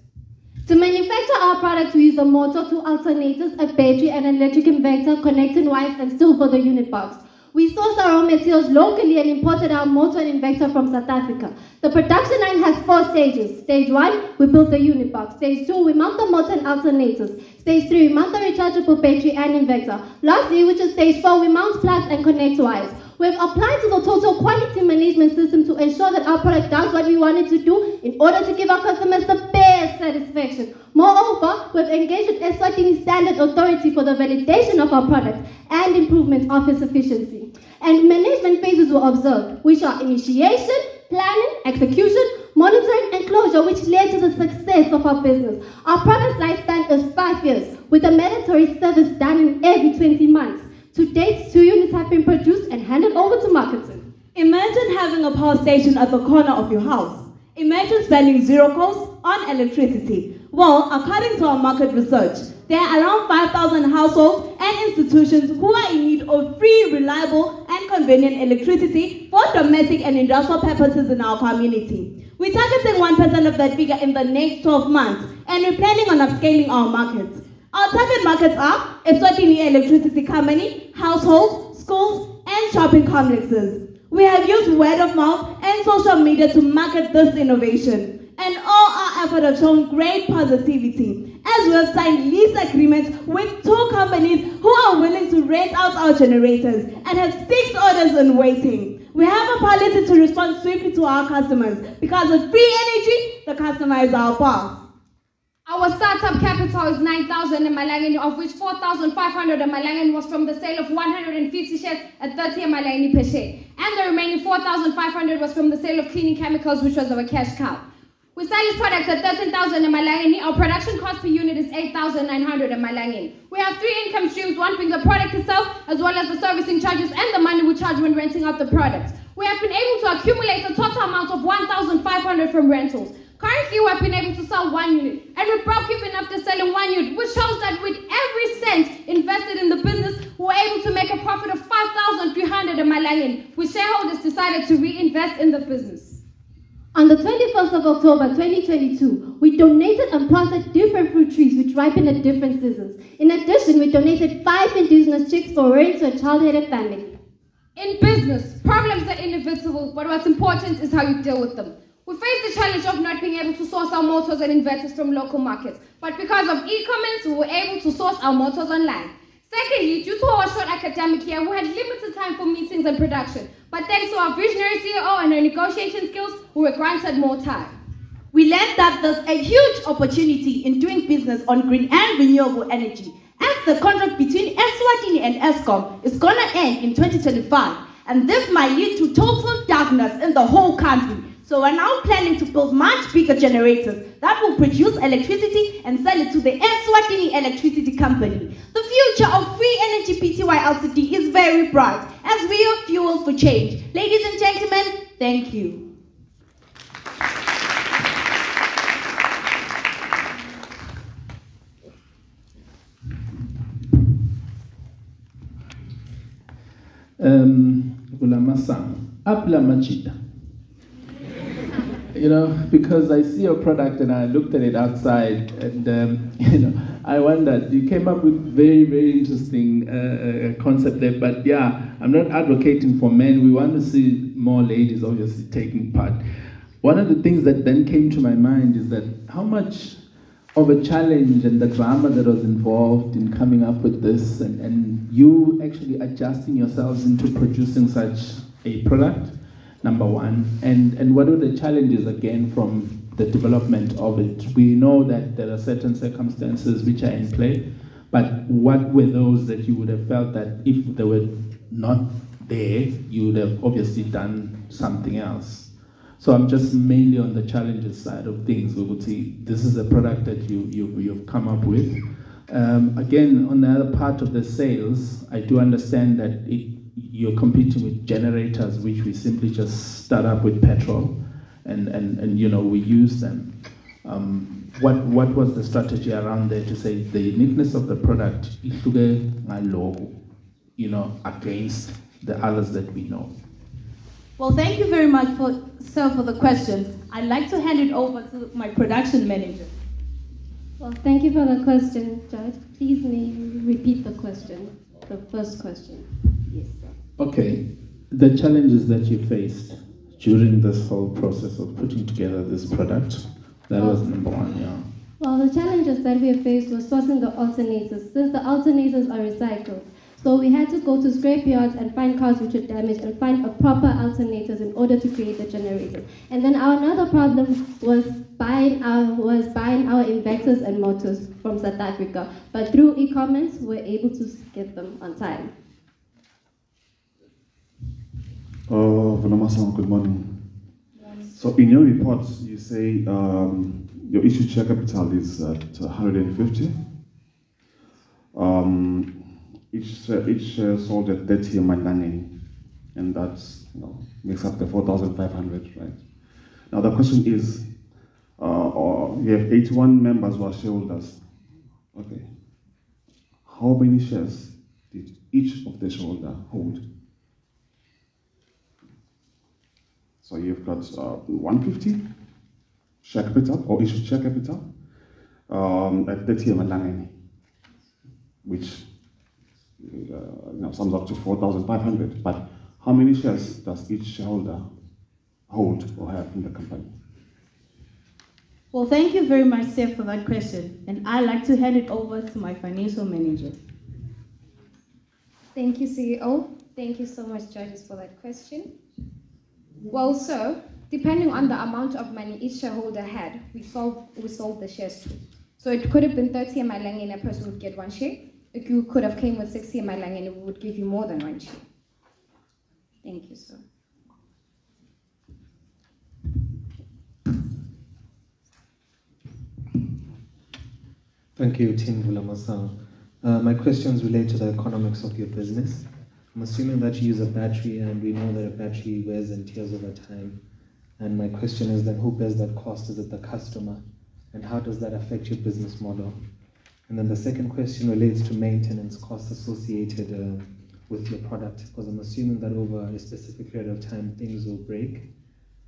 To manufacture our products, we use a motor, two alternators, a battery, and an electric inverter, connecting wires, and steel for the unit box. We sourced our raw materials locally and imported our motor and inverter from South Africa. The production line has 4 stages. Stage 1, we build the unit box. Stage 2, we mount the motor and alternators. Stage 3, we mount the rechargeable battery and inverter. Lastly, which is stage 4, we mount plugs and connect wires. We've applied to the total quality management system to ensure that our product does what we want it to do in order to give our customers the best satisfaction. Moreover, we've engaged with Eswatini Standard Authority for the validation of our product and improvement of its efficiency. And management phases were observed, which are initiation, planning, execution, monitoring, and closure, which led to the success of our business. Our product lifespan is 5 years, with a mandatory service done in every 20 months. To date, 2 units have been produced and handed over to marketing. Imagine having a power station at the corner of your house. Imagine spending zero cost on electricity. Well, according to our market research, there are around 5,000 households and institutions who are in need of free, reliable, and convenient electricity for domestic and industrial purposes in our community. We're targeting 1% of that figure in the next 12 months, and we're planning on upscaling our markets. Our target markets are Eswatini Electricity Company, households, schools, and shopping complexes. We have used word of mouth and social media to market this innovation, and all our efforts have shown great positivity, as we have signed lease agreements with 2 companies who are willing to rent out our generators and have 6 orders in waiting. We have a policy to respond swiftly to our customers, because with free energy, the customer is our boss. Our startup capital is 9,000 emalangeni, of which 4,500 emalangeni was from the sale of 150 shares at 30 emalangeni per share, and the remaining 4,500 was from the sale of cleaning chemicals, which was our cash cow. We sell these products at 13,000 emalangeni. Our production cost per unit is 8,900 emalangeni. We have 3 income streams, one being the product itself, as well as the servicing charges and the money we charge when renting out the products. We have been able to accumulate a total amount of 1,500 from rentals. Currently, we've been able to sell 1 unit, and we broke even after selling 1 unit, which shows that with every cent invested in the business, we were able to make a profit of 5,300 Malangeni, which shareholders decided to reinvest in the business. On the 21st of October 2022, we donated and planted different fruit trees which ripen at different seasons. In addition, we donated 5 indigenous chicks for rearing to a child-headed family. In business, problems are inevitable, but what's important is how you deal with them. We face the challenge of not being able to source our motors and inverters from local markets, but because of e-commerce, we were able to source our motors online. Secondly, due to our short academic year, we had limited time for meetings and production, but thanks to our visionary CEO and our negotiation skills, we were granted more time. We learned that there's a huge opportunity in doing business on green and renewable energy, as the contract between Eswatini and Eskom is going to end in 2025, and this might lead to total darkness in the whole country. So we're now planning to build much bigger generators that will produce electricity and sell it to the Eswatini Electricity Company. The future of Free Energy Pty Ltd is very bright as we are fuel for change. Ladies and gentlemen, thank you. You know, because I see your product and I looked at it outside, and you know, I wondered, you came up with very, very interesting concept there. But yeah, I'm not advocating for men. We want to see more ladies obviously taking part. One of the things that then came to my mind is that how much of a challenge and the drama that was involved in coming up with this, and you actually adjusting yourselves into producing such a product. Number one, and what are the challenges again from the development of it? We know that there are certain circumstances which are in play, but what were those that you would have felt that if they were not there, you would have obviously done something else? So I'm just mainly on the challenges side of things. We would see this is a product that you've come up with. Again, on the other part of the sales, I do understand that you're competing with generators, which we simply just start up with petrol, and you know, we use them. What was the strategy around there to say the uniqueness of the product, you know, against the others that we know? Well, thank you very much for the question. I'd like to hand it over to my production manager. Well, thank you for the question, Judge. Please may you repeat the question, the first question. Yes, sir. Okay, the challenges that you faced during this whole process of putting together this product, that was number one, yeah. Well, the challenges that we have faced was sourcing the alternators, since the alternators are recycled. So we had to go to scrapyards and find cars which were damaged and find a proper alternators in order to create the generator. And then our another problem was buying our inverters and motors from South Africa. But through e-commerce, we were able to get them on time. Vanamasan, good morning. So in your report, you say your issued share capital is at 150. Each share sold at 30 Malangeni, and that's, you know, makes up the 4,500, right? Now the question is, you have 81 members who are shareholders. Okay. How many shares did each of the shareholders hold? So you've got 150 share capital, or issued share capital, at 30 Malangeni, which sums up to 4,500. But how many shares does each shareholder hold or have in the company? Well, thank you very much, sir, for that question. And I'd like to hand it over to my financial manager. Thank you, CEO. Thank you so much, judges, for that question. Well, sir, depending on the amount of money each shareholder had, we sold the shares too. So it could have been 30 Malangeni and a person would get 1 share. If you could have came with 60 Malangeni, we would give you more than 1 share. Thank you, sir. Thank you, Tim Vulamasa. My questions relate to the economics of your business. I'm assuming that you use a battery, and we know that a battery wears and tears over time. And my question is then, who bears that cost? Is it the customer? And how does that affect your business model? And then the second question relates to maintenance costs associated with your product, because I'm assuming that over a specific period of time things will break.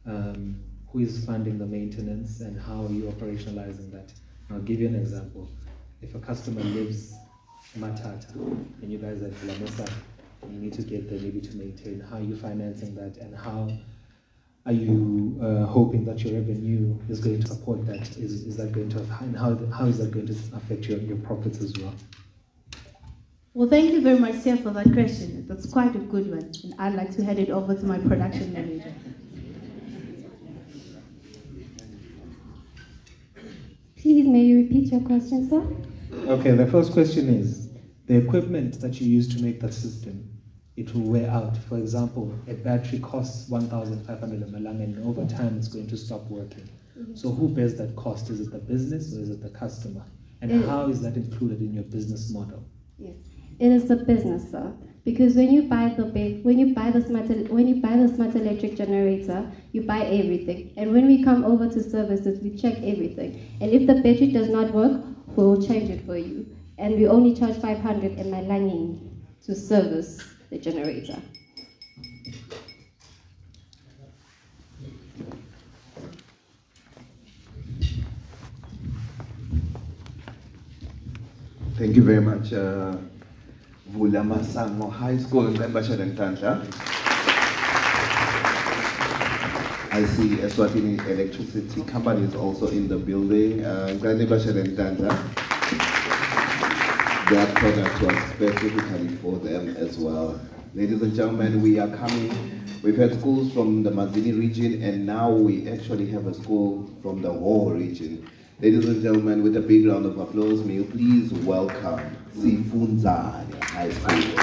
Who is funding the maintenance and how are you operationalizing that? I'll give you an example. If a customer lives in Matata and you guys are at Lamesa, you need to get there maybe to maintain, how are you financing that, and how are you hoping that your revenue is going to support that? Is that going to, and how is that going to affect your profits as well? Well, thank you very much, Sir, for that question. That's quite a good one, and I'd like to hand it over to my production manager. Please, may you repeat your question, sir? Okay, the first question is, the equipment that you use to make that system, it will wear out. For example, a battery costs 1,500 malang and over time it's going to stop working. So who bears that cost? Is it the business or is it the customer? And how is that included in your business model? Yes, it is the business, sir. Because when you buy the smart electric generator, you buy everything. And when we come over to service it, we check everything. And if the battery does not work, we will change it for you. And we only charge 500 emalangeni to service the generator. Thank you very much, Vula Masango High School in Tantla. I see Eswatini Electricity Company is also in the building. Their product was specifically for them as well. Ladies and gentlemen, we are coming. We've had schools from the Mazini region, and now we actually have a school from the whole region. Ladies and gentlemen, with a big round of applause, may you please welcome Sifunza High School.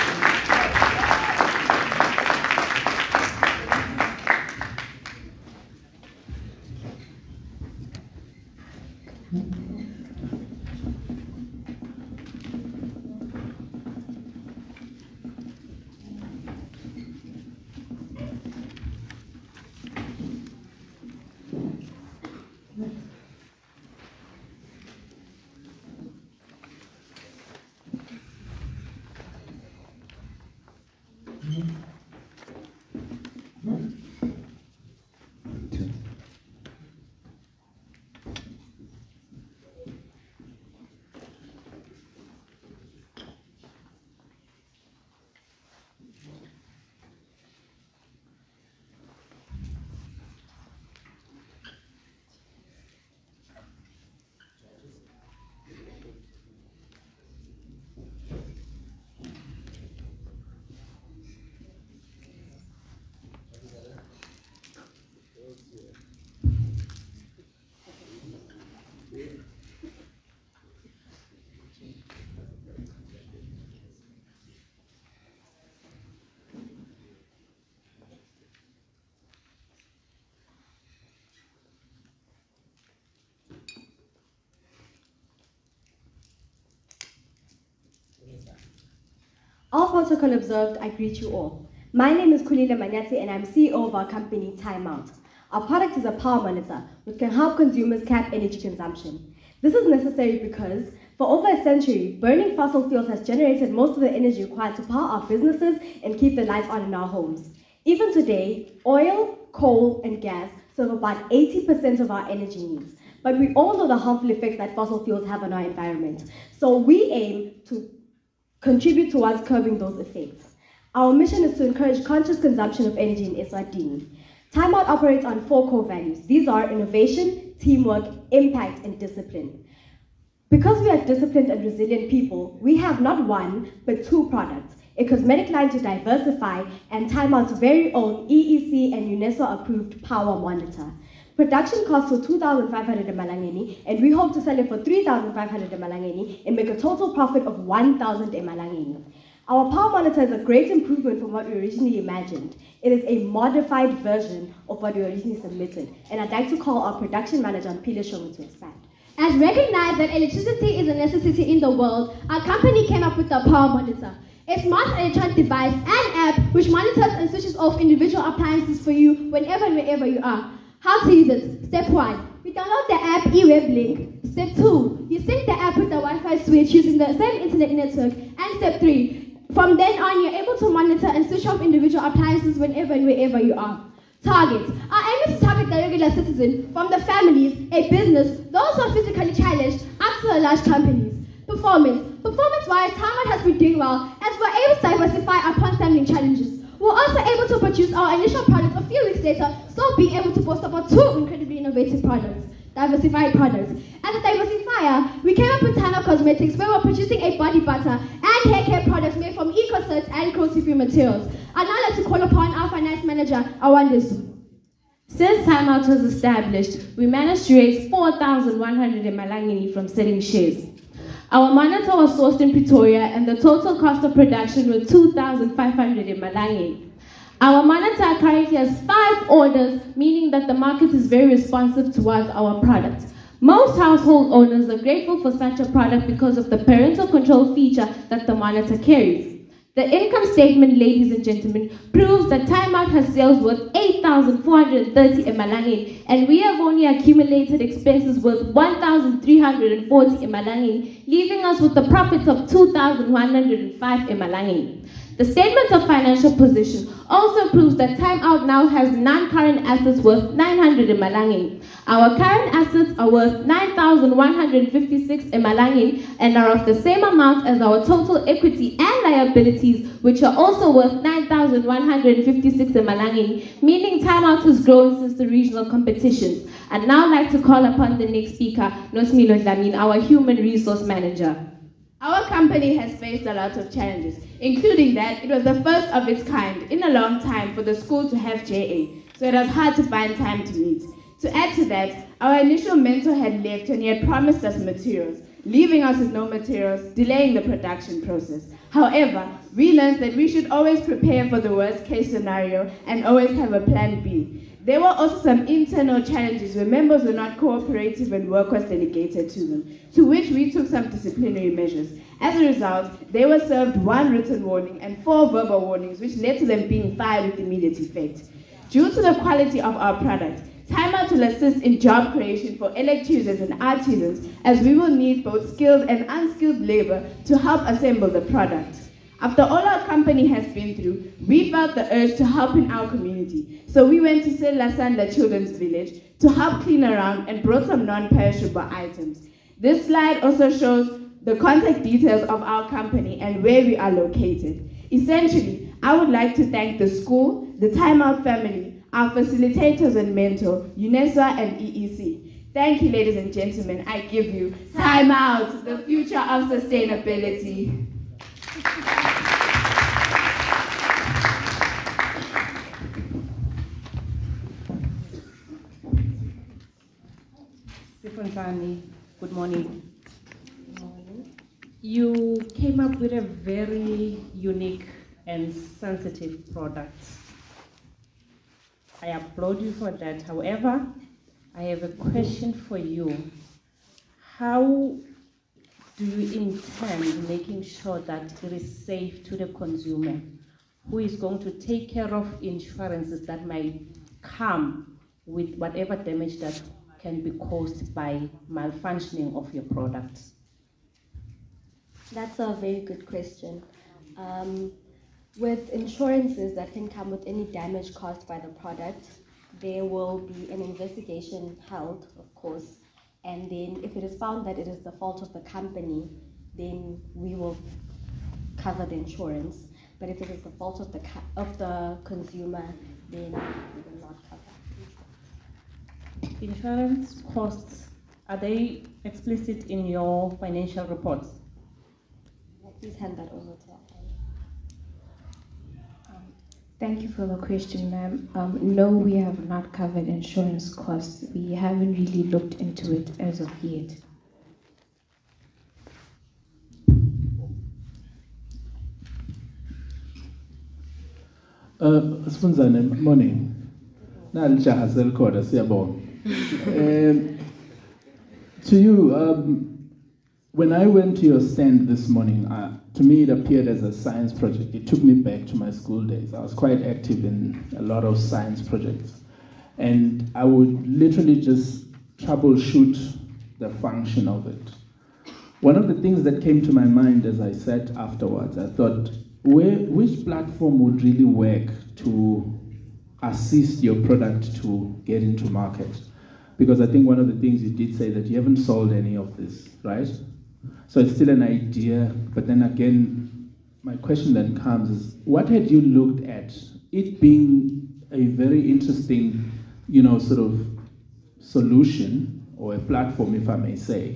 All protocol observed, I greet you all. My name is Kulile Manyati and I'm CEO of our company, Time Out. Our product is a power monitor, which can help consumers cap energy consumption. This is necessary because, for over a century, burning fossil fuels has generated most of the energy required to power our businesses and keep the lights on in our homes. Even today, oil, coal, and gas serve about 80% of our energy needs. But we all know the harmful effects that fossil fuels have on our environment. So we aim to contribute towards curbing those effects. Our mission is to encourage conscious consumption of energy in Eswatini. Time Out operates on 4 core values. These are innovation, teamwork, impact, and discipline. Because we are disciplined and resilient people, we have not one, but 2 products, a cosmetic line to diversify, and Time Out's very own EEC and UNESCO-approved power monitor. Production costs for 2,500 emalangeni, and we hope to sell it for 3,500 emalangeni and make a total profit of 1,000 emalangeni. Our power monitor is a great improvement from what we originally imagined. It is a modified version of what we originally submitted, and I'd like to call our production manager, Mpile Shongu, to expand. As recognized that electricity is a necessity in the world, our company came up with the power monitor, a smart electronic device and app which monitors and switches off individual appliances for you whenever and wherever you are. How to use it. Step 1. You download the app eWeb link. Step 2. You sync the app with the Wi-Fi switch using the same internet network. And step 3. From then on, you're able to monitor and switch off individual appliances whenever and wherever you are. Targets. Our aim is to target the regular citizen, from the families, a business, those who are physically challenged, up to the large companies. Performance. Performance-wise, Time Out has been doing well, as we're able to diversify upon standing challenges. We're also able to produce our initial products a few weeks later, still being able to boast about 2 incredibly innovative products, diversified products. As a diversifier, we came up with Time Out Cosmetics, where we're producing a body butter and hair care products made from eco-certs and cruelty-free materials. I'd now like to call upon our finance manager, Awandisu. Since Time Out was established, we managed to raise 4,100 emalangeni from selling shares. Our monitor was sourced in Pretoria, and the total cost of production was 2,500 emalangeni. Our monitor currently has 5 orders, meaning that the market is very responsive towards our product. Most household owners are grateful for such a product because of the parental control feature that the monitor carries. The income statement, ladies and gentlemen, proves that Time Out has sales worth 8,430 emalangeni, and we have only accumulated expenses worth 1,340 emalangeni, leaving us with a profit of 2,105 emalangeni. The statement of financial position also proves that Time Out now has non-current assets worth 900 emalangeni. Our current assets are worth 9,156 emalangeni and are of the same amount as our total equity and liabilities, which are also worth 9,156 emalangeni, meaning Time Out has grown since the regional competitions. I'd now like to call upon the next speaker, Nosmilo Dlamini, our Human Resource Manager. Our company has faced a lot of challenges, including that it was the first of its kind in a long time for the school to have JA, so it was hard to find time to meet. To add to that, our initial mentor had left and he had promised us materials, leaving us with no materials, delaying the production process. However, we learned that we should always prepare for the worst case scenario and always have a plan B. There were also some internal challenges where members were not cooperative and work was delegated to them, to which we took some disciplinary measures. As a result, they were served 1 written warning and 4 verbal warnings, which led to them being fired with immediate effect. Due to the quality of our product, Time Out will assist in job creation for electricians and artisans, as we will need both skilled and unskilled labor to help assemble the product. After all our company has been through, we felt the urge to help in our community. So we went to Lasanda Children's Village to help clean around and brought some non-perishable items. This slide also shows the contact details of our company and where we are located. Essentially, I would like to thank the school, the Time Out family, our facilitators and mentor, UNESA and EEC. Thank you, ladies and gentlemen. I give you Time Out, the future of sustainability. Sifonzani, good morning. You came up with a very unique and sensitive product. I applaud you for that. However, I have a question for you. How do you intend making sure that it is safe to the consumer, who is going to take care of insurances that might come with whatever damage that can be caused by malfunctioning of your product? That's a very good question. With insurances that can come with any damage caused by the product, there will be an investigation held, of course, and then if it is found that it is the fault of the company, then we will cover the insurance. But if it is the fault of the consumer, then we will not cover. Insurance costs, are they explicit in your financial reports? Please hand that over to our Thank you for the question, ma'am. No, we have not covered insurance costs. We haven't really looked into it as of yet. Sifunzane, morning. Nalijaha selikhoda siyabonga. To you, when I went to your stand this morning, to me it appeared as a science project. It took me back to my school days. I was quite active in a lot of science projects. and I would literally just troubleshoot the function of it. One of the things that came to my mind as I sat afterwards, I thought, which platform would really work to assist your product to get into market? Because I think one of the things you did say that you haven't sold any of this, right? So it's still an idea, but then again, my question then comes is, what had you looked at? It being a very interesting, sort of solution or a platform, if I may say,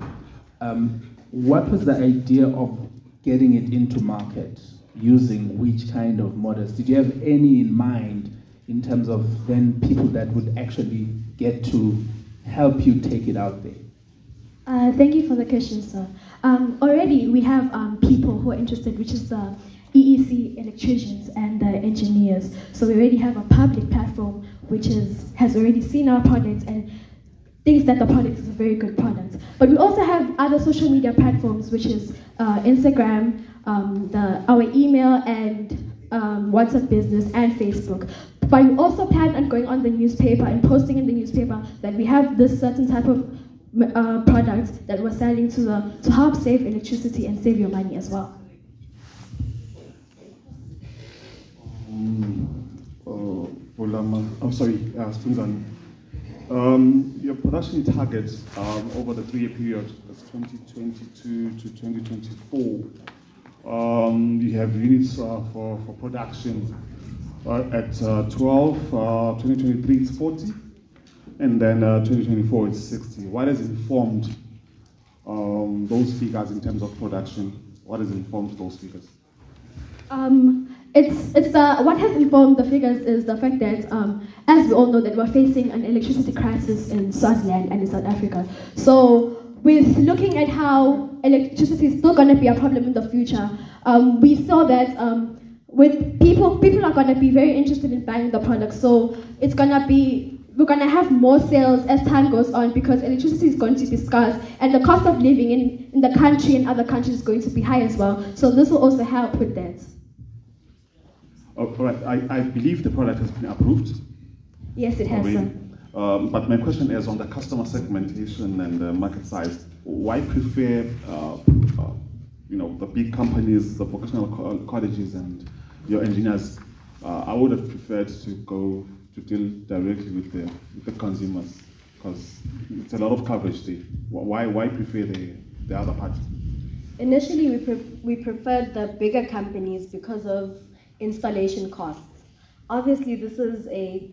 what was the idea of getting it into market using which kind of models? Did you have any in mind in terms of then people that would actually get to help you take it out there? Thank you for the question, sir. Already we have people who are interested, which is the EEC electricians and the engineers. So we already have a public platform which has already seen our products and thinks that the product is a very good product. But we also have other social media platforms, which is Instagram, our email, and WhatsApp Business, and Facebook. But we also plan on going on the newspaper and posting in the newspaper that we have this certain type of products that we're selling to help save electricity and save your money as well. Spunzane. Your production target over the 3-year period, that's 2022 to 2024. You have units for production at 12, 2023 it's 40, and then 2024 it's 60. What has informed those figures in terms of production? What has informed those figures? What has informed the figures is the fact that, as we all know, that we're facing an electricity crisis in Swaziland and in South Africa. So, with looking at how electricity is still going to be a problem in the future, we saw that with people are going to be very interested in buying the product. So, we're going to have more sales as time goes on because electricity is going to be scarce and the cost of living in the country and other countries is going to be high as well. So, this will also help with that. All right, I believe the product has been approved. Yes, it has, sir. But my question is on the customer segmentation and the market size. Why prefer, the big companies, the vocational colleges, and your engineers? I would have preferred to go to deal directly with the consumers because it's a lot of coverage there. Why prefer the other party? Initially, we preferred the bigger companies because of installation costs. Obviously, this is a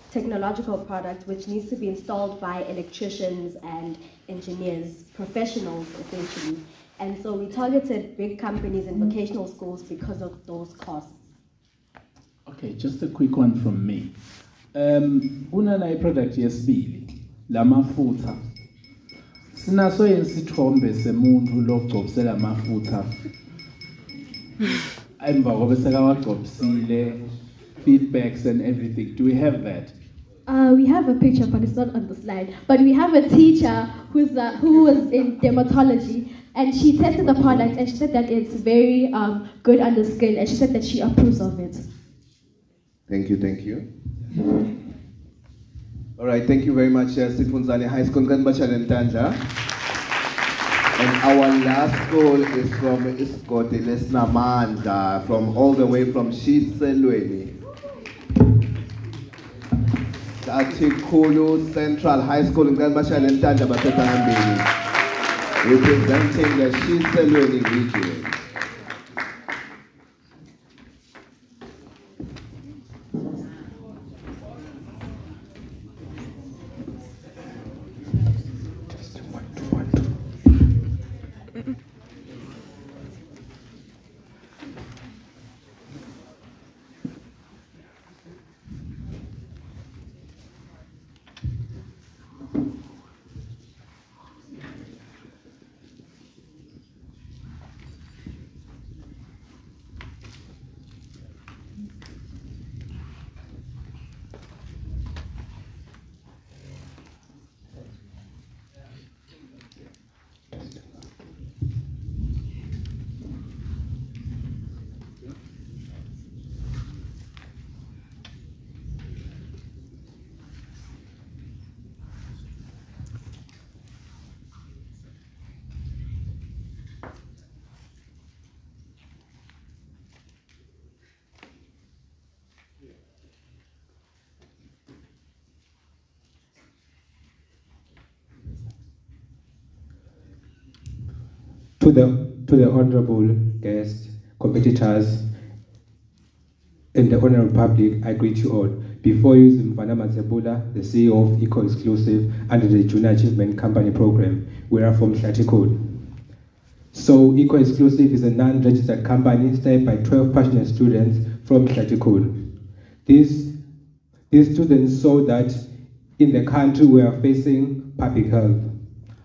technological product which needs to be installed by electricians and engineers, professionals essentially. And so we targeted big companies and vocational schools because of those costs. Okay, just a quick one from me. Unala product yesibili, lamafutha. Sinaso yesithombe semuntu logcobisela amafutha. Feedbacks and everything. Do we have that? We have a picture, but it's not on the slide. But we have a teacher who was in dermatology, and she tested the product, and she said that it's very good on the skin, and she said that she approves of it. Thank you, thank you. All right, thank you very much, Sifunzane High School. And our last call is from Eswatini Lesnamanda, from all the way from Shiselweni. Atikulu Central High School in Representing the Shiselweni region. To the honorable guests, competitors, and the honorable public, I greet you all. Before you is Mfana Matsebula, the CEO of Eco Exclusive under the Junior Achievement Company Program. We are from Hlatikot. So Eco Exclusive is a non-registered company started by 12 passionate students from Hlatikot. These students saw that in the country we are facing public health.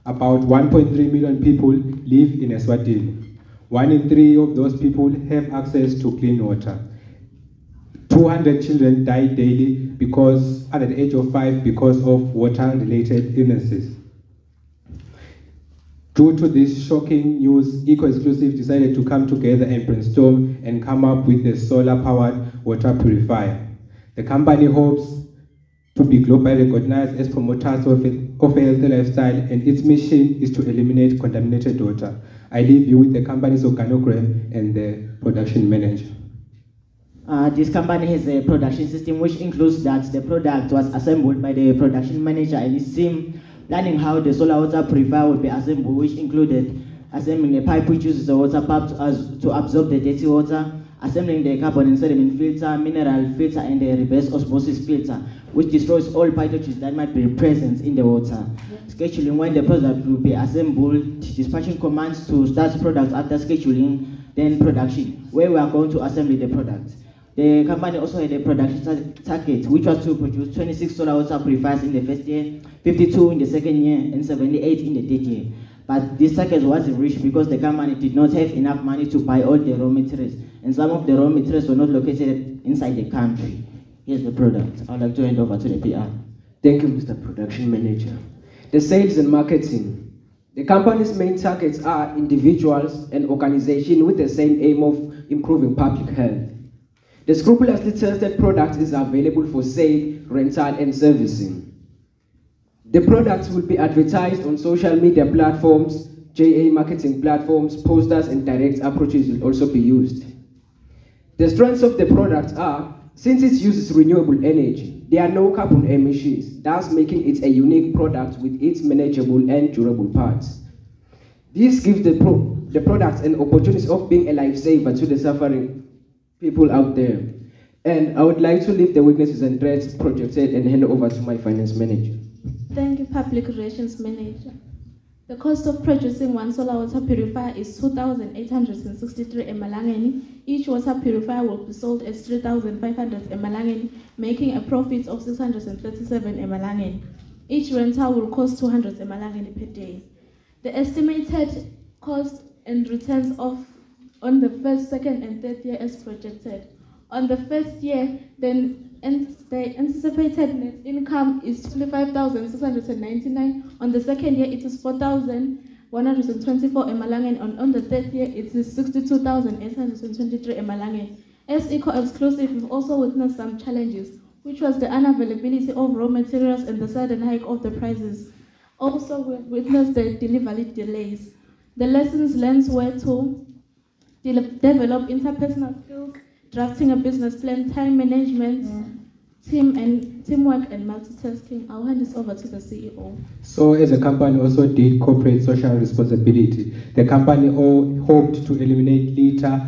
About 1.3 million people live in Eswatini. 1 in 3 of those people have access to clean water. 200 children die daily because under the age of 5 because of water-related illnesses. Due to this shocking news, Eco Exclusive decided to come together and brainstorm and come up with a solar-powered water purifier. The company hopes to be globally recognized as promoters of a healthy lifestyle, and its mission is to eliminate contaminated water. I leave you with the company's organogram and the production manager. This company has a production system which includes that the product was assembled by the production manager and his team, planning how the solar water purifier would be assembled, which included assembling a pipe which uses the water pump to absorb the dirty water, assembling the carbon and sediment filter, mineral filter, and the reverse osmosis filter, which destroys all pathogens that might be present in the water. Scheduling when the product will be assembled, dispatching commands to start product after scheduling, then production, where we are going to assemble the product. The company also had a production target, which was to produce 26 solar water purifiers in the first year, 52 in the second year, and 78 in the third year. But this target wasn't reached because the company did not have enough money to buy all the raw materials, and some of the raw materials were not located inside the country. Here's the product. I would like to hand over to the PR. Thank you, Mr. Production Manager. The sales and marketing. The company's main targets are individuals and organizations with the same aim of improving public health. The scrupulously tested product is available for sale, rental, and servicing. The products will be advertised on social media platforms, JA marketing platforms, posters, and direct approaches will also be used. The strengths of the product are, since it uses renewable energy, there are no carbon emissions, thus making it a unique product with its manageable and durable parts. This gives the product an opportunity of being a lifesaver to the suffering people out there. And I would like to leave the weaknesses and threats projected and hand over to my finance manager. Thank you, Public Relations Manager. The cost of producing one solar water purifier is 2,863 emalangeni. Each water purifier will be sold at 3,500 emalangeni, making a profit of 637 emalangeni. Each rental will cost 200 emalangeni per day. The estimated cost and returns on the first, second, and third year as projected. On the first year, the anticipated net income is 25,699. On the second year, it is 4,124 emalangeni. And on the third year, it is 62,823 emalangeni. As Eco Exclusive, we've also witnessed some challenges, which was the unavailability of raw materials and the sudden hike of the prices. Also, we witnessed the delivery delays. The lessons learned were to develop interpersonal skills, drafting a business plan, time management, teamwork, and multitasking. I'll hand this over to the CEO. So as a company also did corporate social responsibility, the company hoped to eliminate litter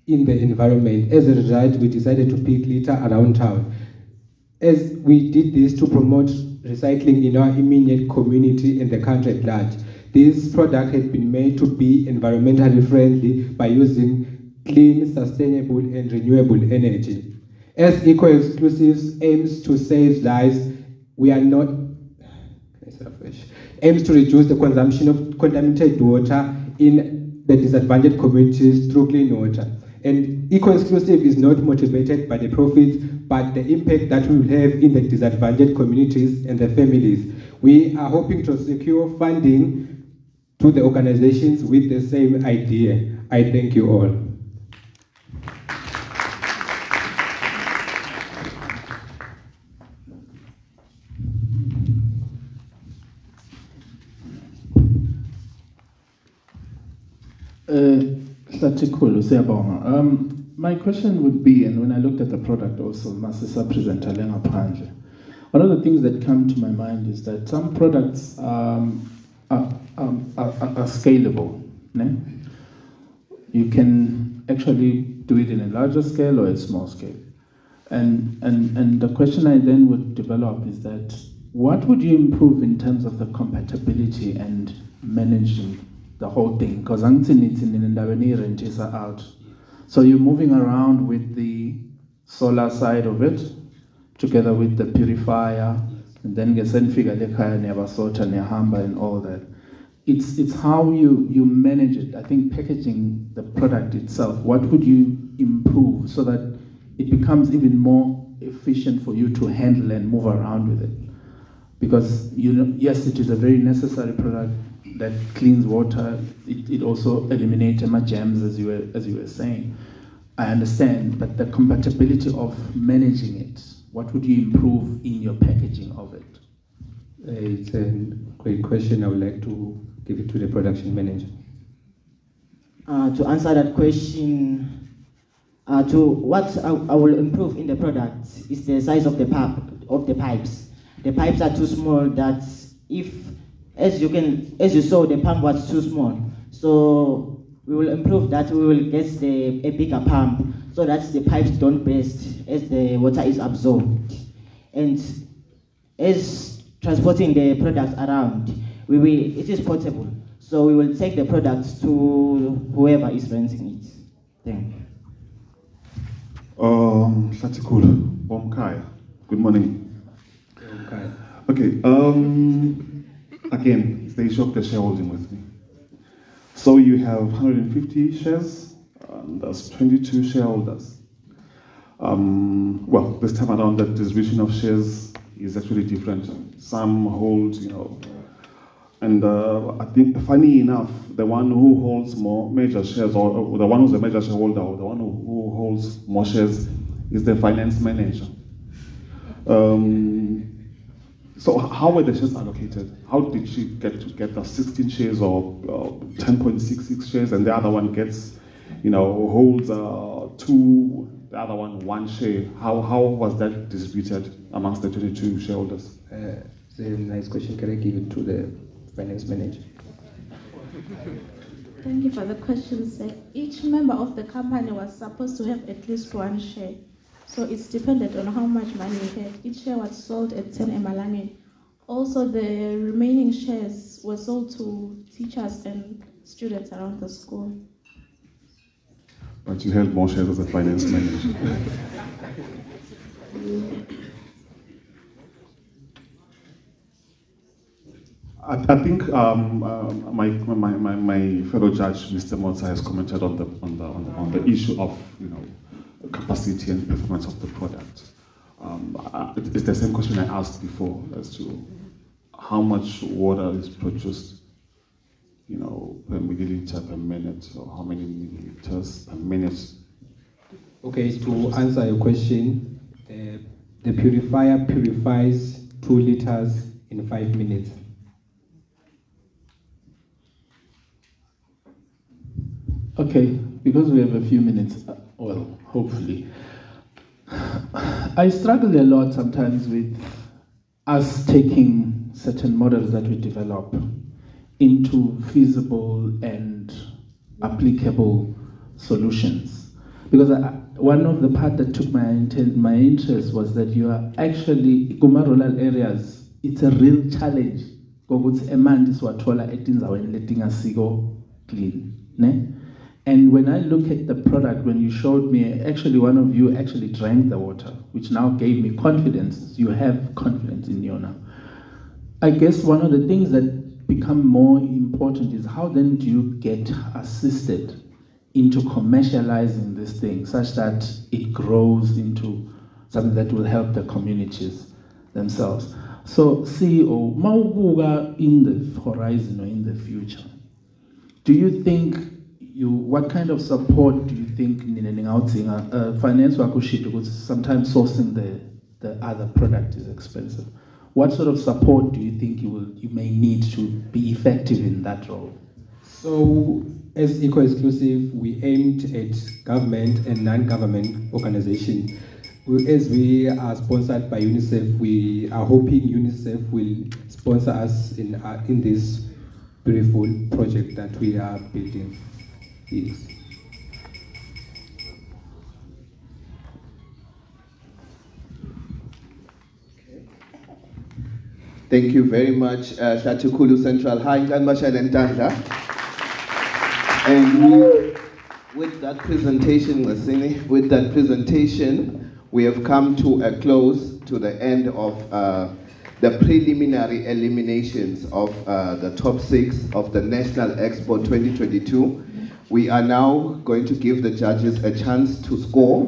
in the environment. As a result, we decided to pick litter around town. As we did this to promote recycling in our immediate community and the country at large. This product had been made to be environmentally friendly by using clean, sustainable, and renewable energy. As Eco Exclusive aims to save lives, we are not aims to reduce the consumption of contaminated water in the disadvantaged communities through clean water. And Eco Exclusive is not motivated by the profits, but the impact that we will have in the disadvantaged communities and the families. We are hoping to secure funding to the organizations with the same idea. I thank you all. My question would be, and when I looked at the product also, Masisa presenter Lenga Panje, one of the things that come to my mind is that some products are scalable. Ne? You can actually do it in a larger scale or a small scale. And the question I then would develop is that, what would you improve in terms of the compatibility and managing the whole thing? Because out. So you're moving around with the solar side of it, together with the purifier, and then and all that. It's how you manage it. I think packaging the product itself, what would you improve so that it becomes even more efficient for you to handle and move around with it? Because, yes, it is a very necessary product that cleans water. It also eliminates germs, as you were saying. I understand, but the compatibility of managing it, what would you improve in your packaging of it? It's a great question. I would like to give it to the production manager. To answer that question, to what I will improve in the product is the size of the pipes. The pipes are too small. That as you saw, the pump was too small. So we will improve that. We will get a bigger pump so that the pipes don't burst as the water is absorbed. And as transporting the products around, it is portable. So we will take the products to whoever is renting it. Thank you. Shatikul, Bomkai. Good morning. Okay. Again, it's the issue of the shareholding with me. So you have 150 shares, and there's 22 shareholders. Well, this time around, the distribution of shares is actually different. Some hold, and I think, funny enough, the one who holds more major shares, or the one who's a major shareholder, or the one who holds more shares, is the finance manager. So how were the shares allocated? How did she get the 16 shares or 10.66 shares, and the other one gets, holds 2, the other one share? How was that distributed amongst the 22 shareholders? It's a nice question. Can I give it to the finance manager? Thank you for the question, sir. Each member of the company was supposed to have at least 1 share. So it's dependent on how much money we had. Each share was sold at 10 emalangeni. Also, the remaining shares were sold to teachers and students around the school. But you held more shares as a finance manager. I think my fellow judge, Mr. Motsa, has commented on the issue of capacity and performance of the product. It's the same question I asked before as to how much water is produced, per milliliter per minute, or how many milliliters per minute. Okay, to answer your question, the purifier purifies 2 liters in 5 minutes. Okay, because we have a few minutes, well, hopefully. I struggle a lot sometimes with us taking certain models that we develop into feasible and applicable solutions. Because one of the part that took my interest was that you are actually, Kuma rural areas, it's a real challenge. Because emanti swathola etinzaweni letingasiko clean, ne? And when I look at the product, when you showed me, actually one of you actually drank the water, which now gave me confidence. You have confidence in you now. I guess one of the things that become more important is how then do you get assisted into commercializing this thing such that it grows into something that will help the communities themselves. So CEO, mawubuka in the horizon or in the future, do you think what kind of support do you think finance because sometimes sourcing the other product is expensive? What sort of support do you think you may need to be effective in that role? So as Eco-Exclusive, we aimed at government and non-government organizations. As we are sponsored by UNICEF, we are hoping UNICEF will sponsor us in this beautiful project that we are building. Yes. Thank you very much, Shatukulu Central High, and with that presentation, we have come to a close to the end of the preliminary eliminations of the top 6 of the National Expo 2022. We are now going to give the judges a chance to score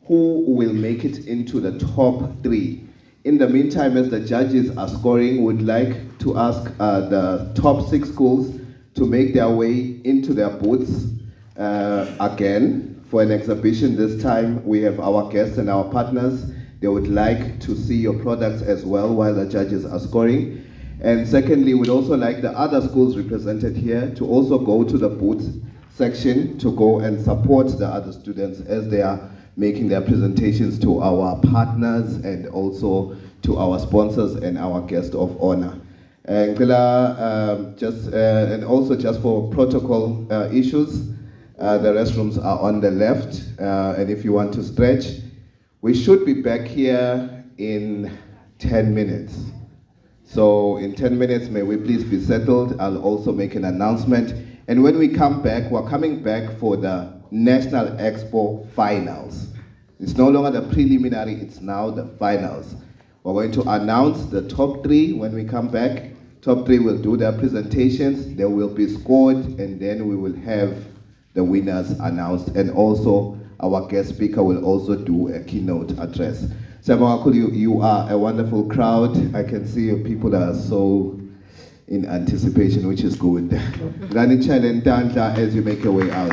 who will make it into the top 3. In the meantime, as the judges are scoring, we'd like to ask the top 6 schools to make their way into their booths again for an exhibition. This time we have our guests and our partners. They would like to see your products as well while the judges are scoring. And secondly, we'd also like the other schools represented here to also go to the booth section to go and support the other students as they are making their presentations to our partners and also to our sponsors and our guest of honor. And also just for protocol issues, the restrooms are on the left, and if you want to stretch, we should be back here in 10 minutes. So in 10 minutes, may we please be settled. I'll also make an announcement. And when we come back, we're coming back for the National Expo Finals. It's no longer the preliminary, it's now the finals. We're going to announce the top 3 when we come back. Top 3 will do their presentations, they will be scored, and then we will have the winners announced. And also, our guest speaker will also do a keynote address. Sabangakulu, you are a wonderful crowd. I can see people are so in anticipation, which is good. Rani challenge as you make your way out.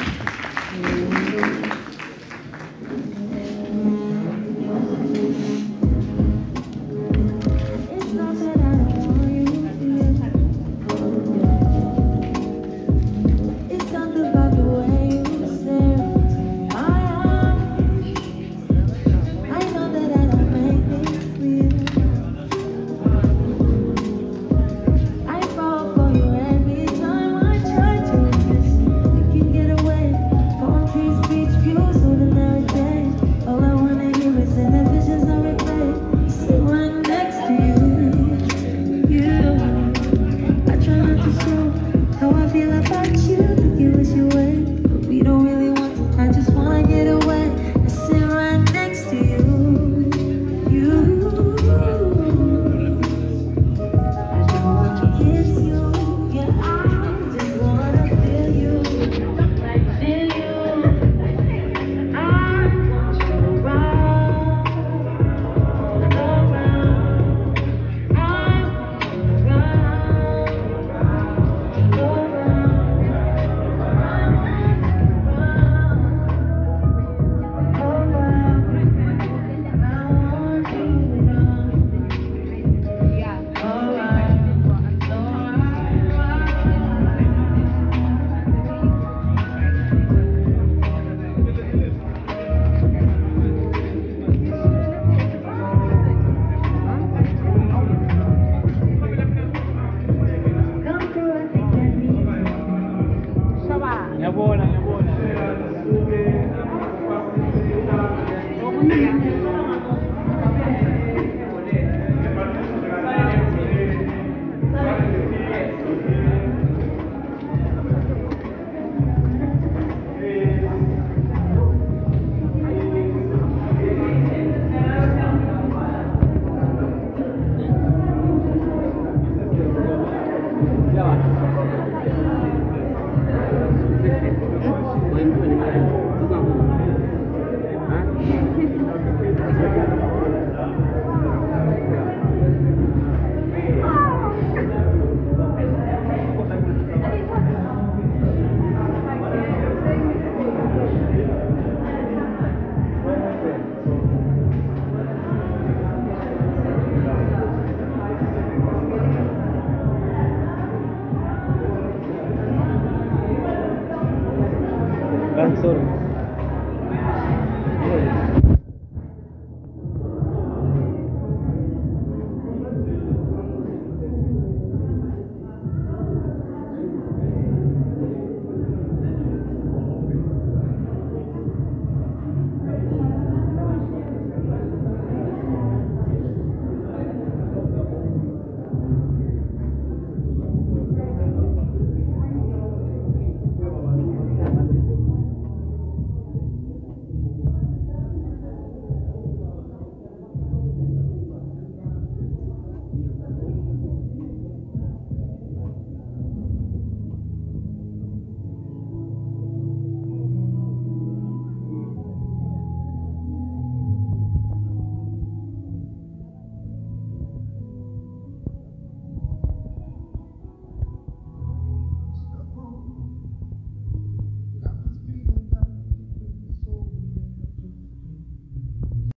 Ngiyabona.